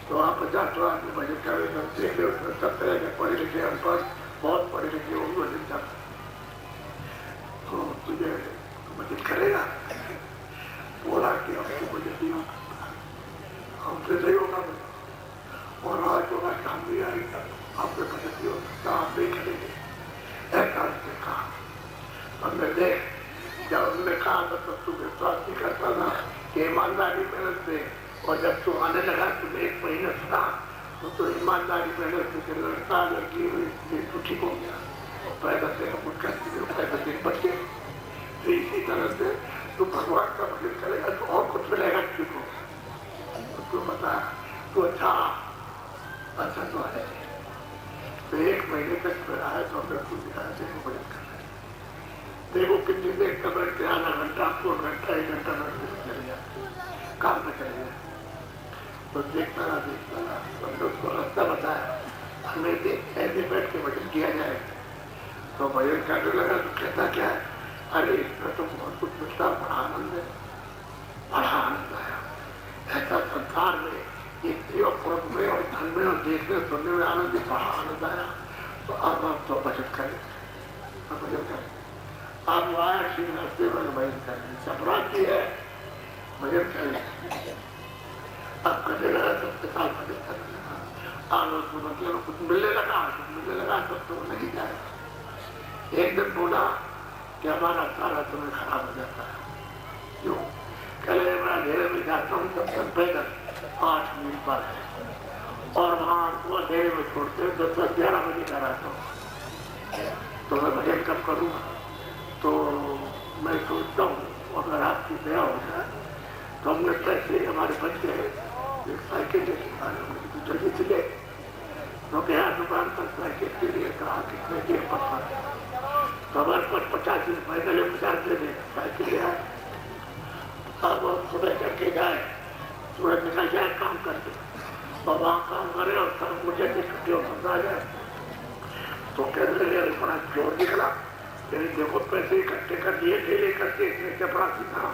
तो आप 50 आदमी भजन कर रहे थे, देख रहे उसमें सब तरह के पढ़े लिखे अनपढ़, बहुत पढ़े लिखे वो भी भजन कर, तो तुझे भजन करेगा? बोला कि हमको भजन नहीं होगा, हमसे नहीं होगा, और आज होगा कि हम भी आएगा, आपके भजन नहीं हो सकता, आप नहीं करेंगे, ऐसा उसने कहा। हमने देख, जब हमने कहा तो तू विश्वास नहीं करता था कि ईमानदारी मेहनत से, और जब तू आने लगा तुझे 1 महीने सुना तो ईमानदारी मेहनत से लड़का लड़की तो ठीक हो गया, पैदा से कुछ करती है, पैदा से बचे। तो इसी तरह से तू भगवान का भजन करेगा तो और कुछ मिलेगा, ठीक हो। तो बता तो अच्छा तो है। तो 1 महीने तक फिर आया तो हमने कुछ दिखाया, देखो भजन कर रहे, देखो कितनी देर तक बैठ के, आधा घंटा, 2 घंटा, 1 घंटा बैठ के चले गया, काम में चले गया। तो देखता रहा, हमने उसको रास्ता बताया, हमें ऐसे बैठ के भजन किया जाए। तो भजन करने लगा तो कहता क्या है, अरे इसमें तो बहुत कुछ मिलता, बड़ा आनंद है, बड़ा आनंद आया। ऐसा संसार में स्त्री और पुरुष में और धन में और देखने सुनने में आनंद, बड़ा आनंद आया। तो अब आप तो भजन करें, भजन करें। आप आया श्री रास्ते में भजन करें, चपरासी है, भजन करें। अब करने लगा, सबके साथ भजन करने लगा, आनंद मतलब कुछ मिलने लगा, तब तो नहीं जाएगा। एक दिन बोला कि हमारा सारा समय खराब हो जाता है, क्यों? कल मैं अंधेरे में जाता हूँ, तब तक पैदल 8 मील पर है, और वहाँ वो अंधेरे में छोड़ते हैं, 10-11 बजे का रहता हूँ, तो मैं भजन कब करूँगा? तो मैं सोचता हूँ अगर आपकी दया हो जाए तो हमने पैसे हमारे बच्चे एक साइकिल लेके तो जल्दी से ले, तो गया दुकान पर साइकिल के लिए कहा कितने के पत्थर, तो हमारे पास 50 रुपए पहले 50 दे दे साइकिल ले आए। अब सुबह चढ़ जाए, सूरज निकल जाए काम करके और वहाँ काम करे और सब मुझे की छुट्टी और आ जाए तो कहने लगे बड़ा जोर निकला। लेकिन देखो पैसे इकट्ठे कर लिए ढेले करके इसमें चपड़ा सीखा,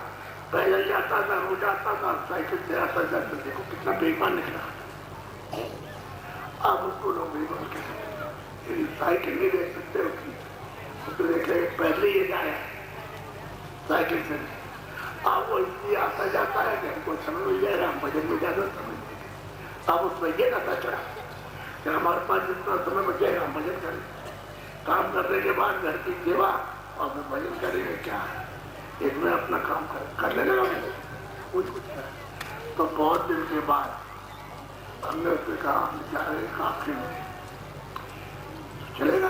पैदल जाता था, रोज आता था, साइकिल से आता जाता, देखो कितना बेईमान निकला। अब उसको लोग बेईमान कहते, साइकिल नहीं देख सकते उसकी, उसको देखे पहले ही जाए साइकिल से। अब वो इसलिए आता जाता है कि हमको समझ मिल जाएगा, हम भजन में ज्यादा समझ लेंगे। अब उसमें ये कहता चढ़ा कि हमारे पास जितना समय बचेगा हम भजन करें, काम करने के बाद घर की सेवा और फिर भजन करेंगे। क्या है इसमें अपना काम करने लगा कुछ है। तो बहुत दिन के बाद हमने उससे कहा हम जा रहे काफी में चलेगा,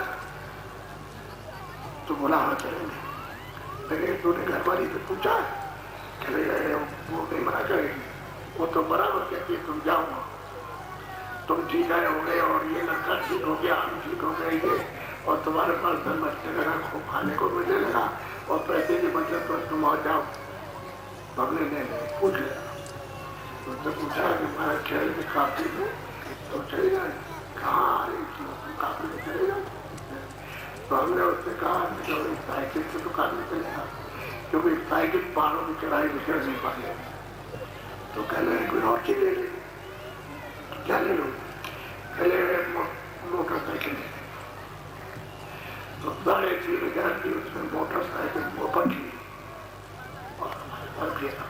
तो बोला हाँ चलेंगे। लेकिन तूने घर वाली से पूछा चले गए, वो नहीं मना करेगी, वो तो बराबर कहती है तुम जाओ, तुम ठीक आए हो गए और ये लड़का ठीक हो गया, हम ठीक हो गए ये, और तुम्हारे पास धन बचने लगा, खूब खाने को मिलने लगा और पैसे की बचत पर तुम आ जाओ। हमने नहीं पूछ लिया, उसने पूछा कि हमारा खेल में काफी में तो चले जाए, कहाँ आ रही काफी में चले जाए। तो हमने उससे कहा जो इस साइकिल से दुकान में चलेगा, क्योंकि साइकिल पहाड़ों की चढ़ाई में चढ़ नहीं पाए। तो कहने कोई और चीज ले ले, क्या ले लो, चले मोटरसाइकिल। तो 3,500 की उसमें मोटरसाइकिल वो पकड़ी और हमारे पास गया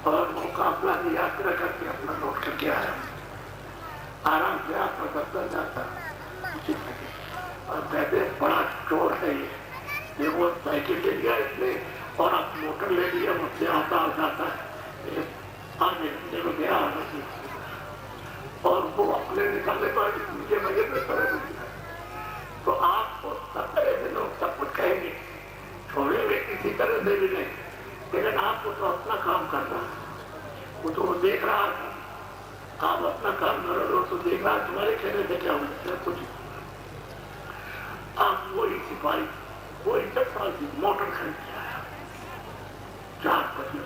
और वो काफला की यात्रा करके अपना लौट करके आया। आराम से आपका दफ्तर जाता और कहते बड़ा चोर है ये वो साइकिल ले लिया इसने और अब मोटर ले लिया, मुझसे आता आ जाता है आगे देखो गया और वो अपने निकालने पर मुझे मजे में तरह दिया। तो आपको सब तरह से लोग सब कुछ कहेंगे, छोड़ेंगे किसी तरह से भी नहीं, लेकिन आपको तो अपना काम करना है। वो तो वो देख रहा था, आप अपना काम करो तो देख रहा तुम्हारे कहने से क्या हो कुछ। आप वही सिपाही वो 10 साल की मोटर खरीद के आया 4 बजे।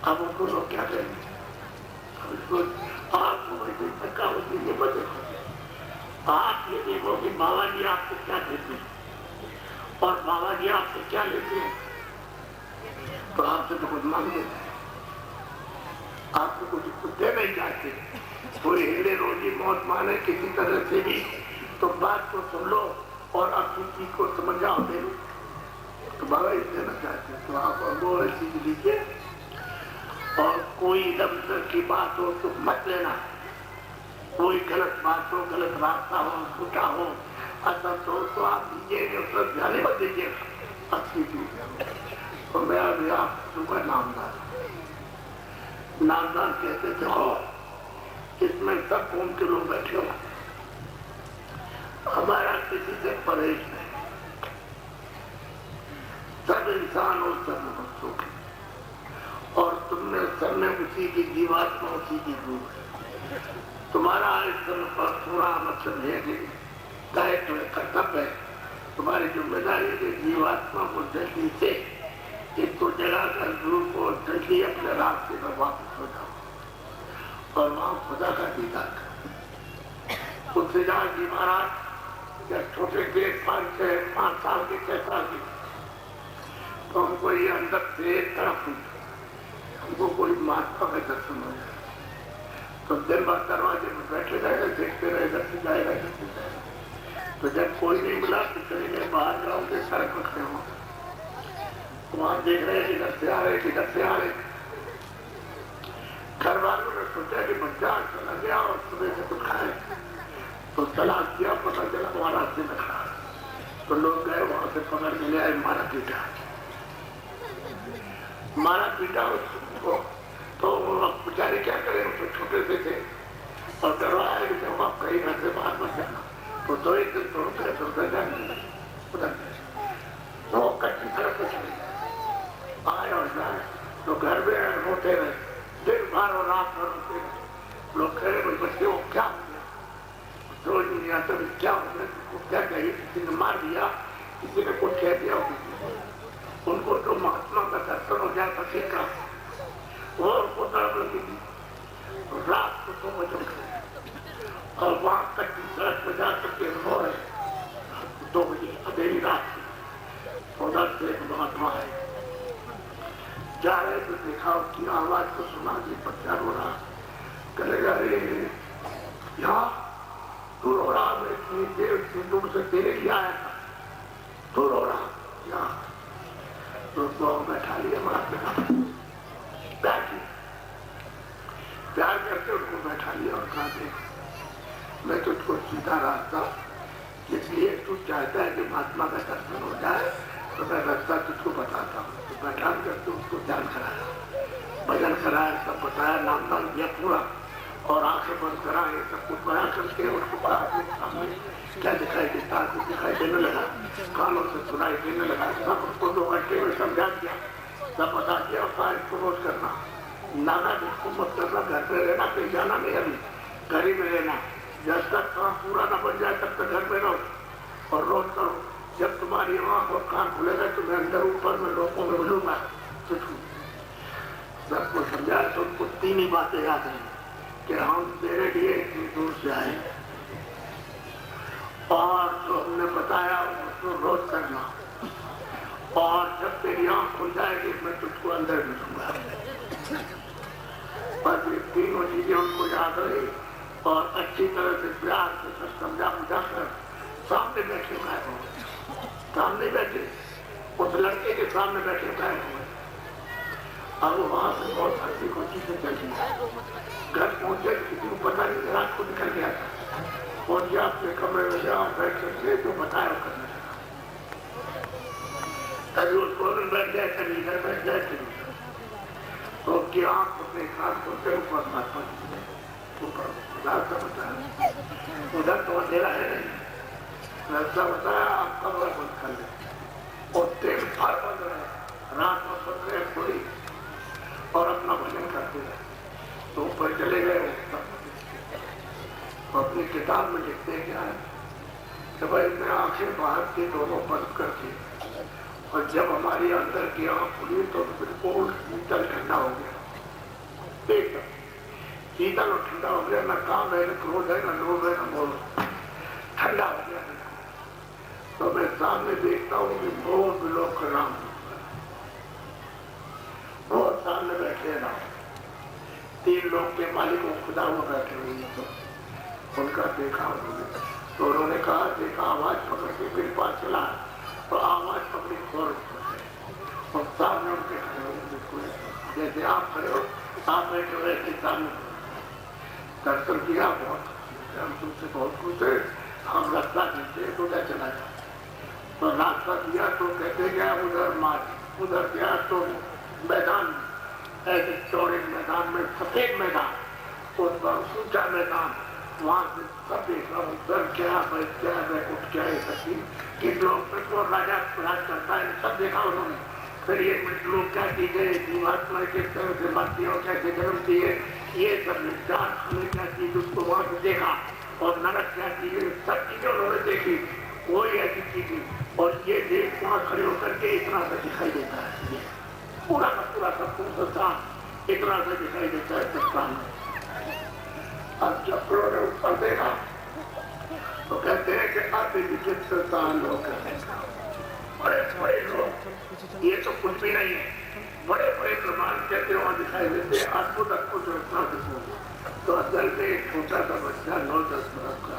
अब उनको लोग क्या करेंगे, आपको बड़ी धक्का होती है, बदल आप ये देखो कि बाबा जी आपको क्या देते हैं और बाबा जी आपसे क्या लेते हैं। तो आपसे तो कुछ मांग देते हैं, आपको कुछ दे नहीं जाते। कोई हिले रोजी मौत माने किसी तरह से भी, तो बात को सुन लो और अपनी चीज को समझ जाओ दे लो। तो बाबा ही देना चाहते हैं, तो आप वो चीज लीजिए और कोई इधर उधर की बात हो तो मत लेना, कोई गलत बात हो, गलत रास्ता हो, झूठा हो, ऐसा तो आप दीजिएगा, उसमें ध्यान मत दीजिएगा, अच्छी चीज। तो मैं अभी आप तुमका नामदार कहते थे हो, इसमें सब कौम के लोग बैठे हो, हमारा किसी से परहेज नहीं, सब इंसान और सब मनुष्यों के, और तुमने सब में उसी की जीवात्मा उसी की रूप है। तुम्हारा इस समय पर पूरा मतलब है कि दायित्व कर्तव्य है, तुम्हारी जिम्मेदारी है जीवात्मा को जल्दी से इसको जलाकर रूप को जल्दी अपने रास्ते पर वापस हो जाओ और वहां खुदा का दीदार करो। तुलसीदास जी महाराज जब छोटे थे 5 साल के 6 साल के, तो हमको ये अंदर से एक तरफ हुई, हमको कोई महात्मा का दर्शन हो जाए तो दिन भर दरवाजे में बैठे रहेगा, देखते रहे घर से जाएगा घर से जाएगा। तो जब कोई नहीं मिला तो चलेंगे बाहर गाँव के सड़क पर खड़े हो, वहां देख रहे कि घर से आ रहे, किधर से आ रहे। घर वालों ने सोचा कि बच्चा चला गया और सुबह से कुछ खाए, तो तलाश किया, पता चला वहां रास्ते में खड़ा। तो लोग गए वहां से पकड़ के ले आए, मारा पीटा उसको। तो बेचारे क्या करें, तो छोटे से थे और डरवाया कि जब आप कहीं घर से बाहर मत जाना। तो 2 एक दिन तो जाने उधर तो कच्ची सड़क पे चले आए और जाए, तो घर में रोते रहे दिन भर और रात भर रोते रहे। लोग कह रहे भाई बच्चे वो क्या हो गया, समझ नहीं आता क्या हो गया, किसको क्या चाहिए, किसी ने मार दिया, किसी ने कुछ कह दिया, उनको तो महात्मा का दर्शन हो जाता ठीक है, और उनको तड़प लगी थी। रात को 2 बजे उठे और वहां तक की सड़क पर जा करके रो रहे 2 बजे अंधेरी रात की। उधर से एक महात्मा है, जा रहे तो देखा उसकी आवाज को सुना कि बच्चा रो रहा, कहेगा अरे यहाँ तू रो रहा, मैं इतनी देर इतनी दूर से तेरे लिए आया था, तू रो रहा यहाँ, तो बैठा लिया महात्मा, बैठी प्यार करके उनको बैठा लिया और कहा देख मैं तुझको सीधा रास्ता, इसलिए तू चाहता है कि महात्मा का दर्शन हो जाए तो मैं रास्ता तुझको बताता हूँ। तो बैठा करके उसको ध्यान कराया, भजन कराया, सब बताया, नाम दान दिया पूरा, और आंखें बंद कराए, सब कुछ बना करके उसको सामने क्या दिखाई देता है, कुछ दिखाई देने लगा, कानों से सुनाई देने लगा, सब उसको 2 घंटे में समझा दिया, सब बता दिया, और सारे को रोज करना, नाना जिसको मत करना, घर पे रहना, कहीं जाना नहीं, अभी घर ही में रहना, जब तक काम पूरा न बन जाए तब तक घर में रहो और रोज करो। जब तुम्हारी आंख और कान खुलेगा तो मैं अंदर ऊपर में लोगों में मिलूंगा तुझको। सबको समझा तो उनको 3 ही बातें याद है कि हम तेरे लिए इतनी दूर से आए, और जो हमने बताया उसको रोज करना, और जब तेरी आंख खुल जाएगी मैं तुझको अंदर मिलूंगा। बस ये 3 चीजें उनको याद रही, और अच्छी तरह से प्यार से सब समझा बुझा कर सामने बैठे गायब हो, सामने बैठे उस लड़के के सामने बैठे गायब हुए। अब वहां से बहुत हंसी खुशी से चल गया, घर पहुंचे किसी को पता नहीं, रात को निकल गया था, पहुंचे अपने कमरे में गया, बैठ करके जो बताया करने लगा, कभी उसको बैठ जाए, कभी इधर बैठ जाए, कभी तो उसकी आंख अपने कान खोलते ऊपर महात्मा ऊपर रास्ता बताया, उधर तो अंधेरा है नहीं, रास्ता बताया, आप कमरा बंद कर ले, और तेल फार बंद रहे, रात में सोच रहे थोड़ी, और अपना भजन करते रहे। तो ऊपर चले गए, तो अपनी किताब में लिखते क्या है कि भाई मैं आंखें बाहर की दोनों बंद करके, और जब हमारी अंदर की आंख खुली तो बिल्कुल शीतल ठंडा हो गया, एकदम शीतल और ठंडा हो गया, न काम है, न क्रोध है, न लोभ है, न मोह, ठंडा हो गया। तो मैं सामने देखता हूँ कि बहुत लोग का नाम, बहुत सामने बैठे ना, 3 लोग के मालिक वो खुदा हुआ बैठे हुए, तो उनका देखा उन्होंने, तो उन्होंने कहा देखा, आवाज पकड़ के मेरे पास चला, तो आवाज पकड़ी खोल, और सामने उनके खड़े हो, बिल्कुल जैसे आप खड़े हो, आप बैठे हुए के सामने दर्शन किया, बहुत हम तुमसे बहुत खुश है, हम रास्ता देते तो क्या चला जाए, तो रास्ता दिया तो कहते गया उधर मार, उधर गया तो मैदान, ऐसे चौड़े मैदान में, सफेद मैदान, उस पर ऊंचा मैदान, वहां से सब देखा, उधर क्या बैठ क्या उठ क्या है, सभी किस लोग पे तो राजा राज करता है, सब देखा उन्होंने। फिर 1 मिनट लोग क्या चीजें, जीवात्मा किस तरह से मरती हो, कैसे जन्म दिए, ये सब जान हमें क्या चीज, उसको वहां से देखा, और नरक क्या चीज, सब चीजें उन्होंने देखी, कोई ऐसी चीज, और ये देश वहां खड़े होकर के इतना सा दिखाई देता है, पूरा का पूरा सब कुछ इतना सा दिखाई देता है संस्थान में। अब जब उन्होंने ऊपर देखा तो कहते हैं कि अति विचित्र लोग हैं, बड़े बड़े लोग, ये तो कुछ भी नहीं है, बड़े बड़े प्रमाण कहते वहां दिखाई देते, अद्भुत अद्भुत तो असल में एक छोटा सा बच्चा 9-10 बरस का,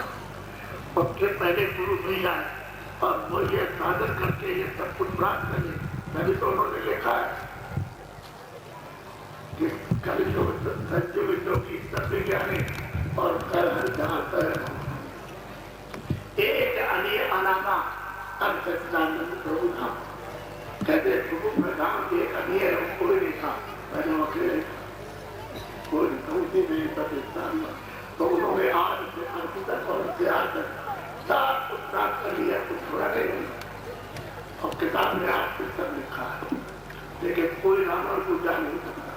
उसके पहले गुरु नहीं आए, और वो ये साधन करके ये सब कुछ प्राप्त करें, तभी तो उन्होंने लिखा है कि कल जो सत्य विद्यों की सत्य ज्ञानी और कल जहाँ एक अनिय अनामा अब सच्चिदानंद प्रभु धाम, कहते प्रभु का धाम एक अनिय कोई नहीं था, पहले अकेले कोई नहीं पाकिस्तान में, तो उन्होंने आज से अंत तक और प्यार तक सब कुछ प्राप्त कर लिया, कुछ थोड़ा नहीं, और किताब में आज से सब लिखा है, लेकिन कोई रावण को जा नहीं सकता,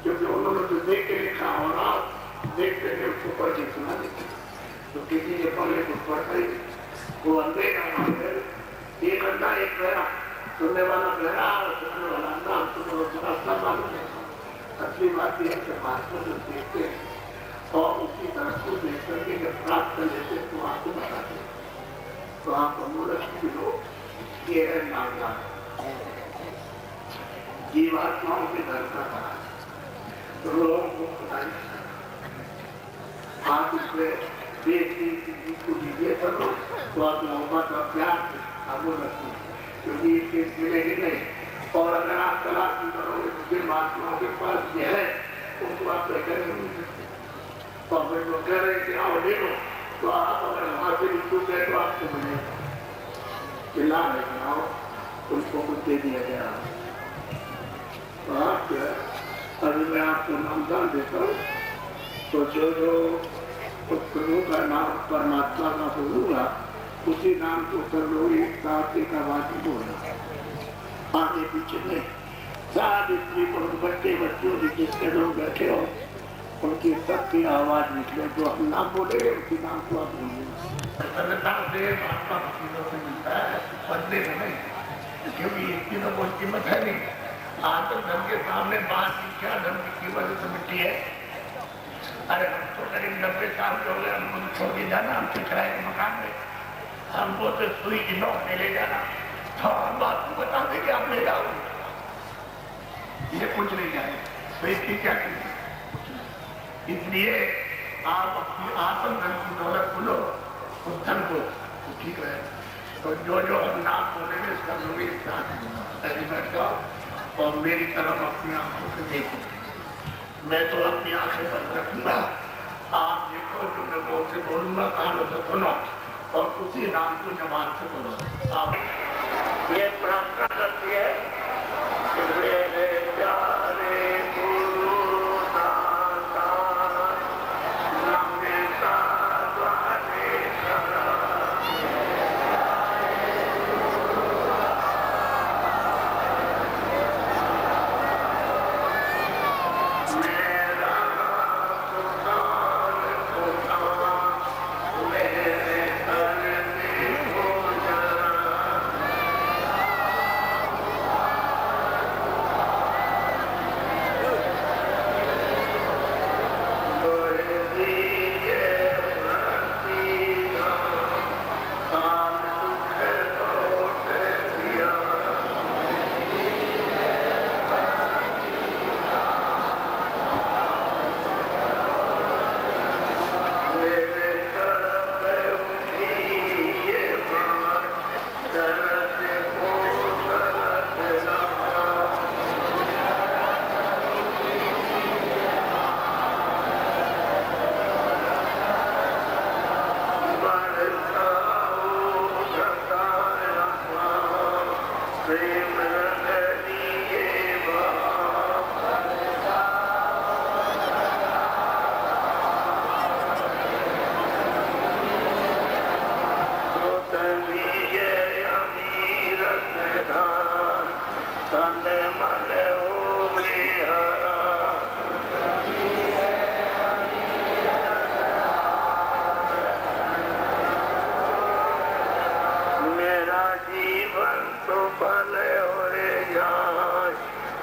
क्योंकि उन्होंने तो देख के लिखा, और आप देखते हैं उसको पढ़ के सुना देते, तो किसी के पगले को पड़ गई, वो अंधेरा एक अंधा एक गहरा, सुनने वाला गहरा और सुनने वाला अंधा, सुनने वाला रास्ता मालूम है। असली बात यह है कि महात्मा जो देखते हैं और उसी तरह को देख करके जब प्राप्त कर लेते हैं तो आपको बताते हैं। तो आप अमूलक भी लोग ये है नामदान जीवात्माओं के घर का कहा तो लोगों को पता नहीं आप इसमें देखिए को दीजिए कर लो तो आप मोहब्बत और प्यार से आपको रखिए क्योंकि इसके मिलेगी नहीं। और अगर आप तलाश नहीं करोगे तो जिन महात्माओं के पास ये है उनको आप लेकर नहीं सकते। और फिर वो कह रहे हैं कि आओ ले लो तो आप अगर वहाँ से भी चूक गए तो आपको मिलेगा। चिल्ला रहे आओ उनको कुछ दे दिया गया। तो आप अभी मैं आपको नामदान देता हूँ तो जो जो उस प्रभु का नाम परमात्मा का बोलूंगा उसी नाम को कर लो एक साथ एक आवाज में बोलना आगे पीछे नहीं। साथ स्त्री पुरुष बच्चे बच्चों जितने लोग बैठे हो उनकी सबकी आवाज निकले जो हम नाम बोलेंगे उसी नाम को आप बोलेंगे। बदले में नहीं क्योंकि इसकी तो कोई कीमत है नहीं। आतम धन के सामने बात की क्या धन की कीमत तो मिट्टी है। अरे हम तो करीब 90 साल के हो गए हमको छोड़ के जाना हमसे किराए के मकान में हमको तो सुई की नोक में ले जाना तो हम आपको बता दें कि आप ले जाओ ये कुछ नहीं जाए सुई की क्या कीमत। इसलिए आप अपनी आत्म धन की दौलत बोलो उस धन को ठीक रहे। तो जो जो हम नाम बोलेंगे इसका लोग साथ जाओ और मेरी तरफ अपनी आंखों से देखो। मैं तो अपनी आंखें बंद रखूंगा आप देखो जो मैं बोल से बोलूंगा कानों से सुनो और उसी नाम को जबान से बोलो। आप ये प्रार्थना करती है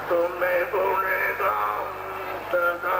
तो मैं बोलेगा सदा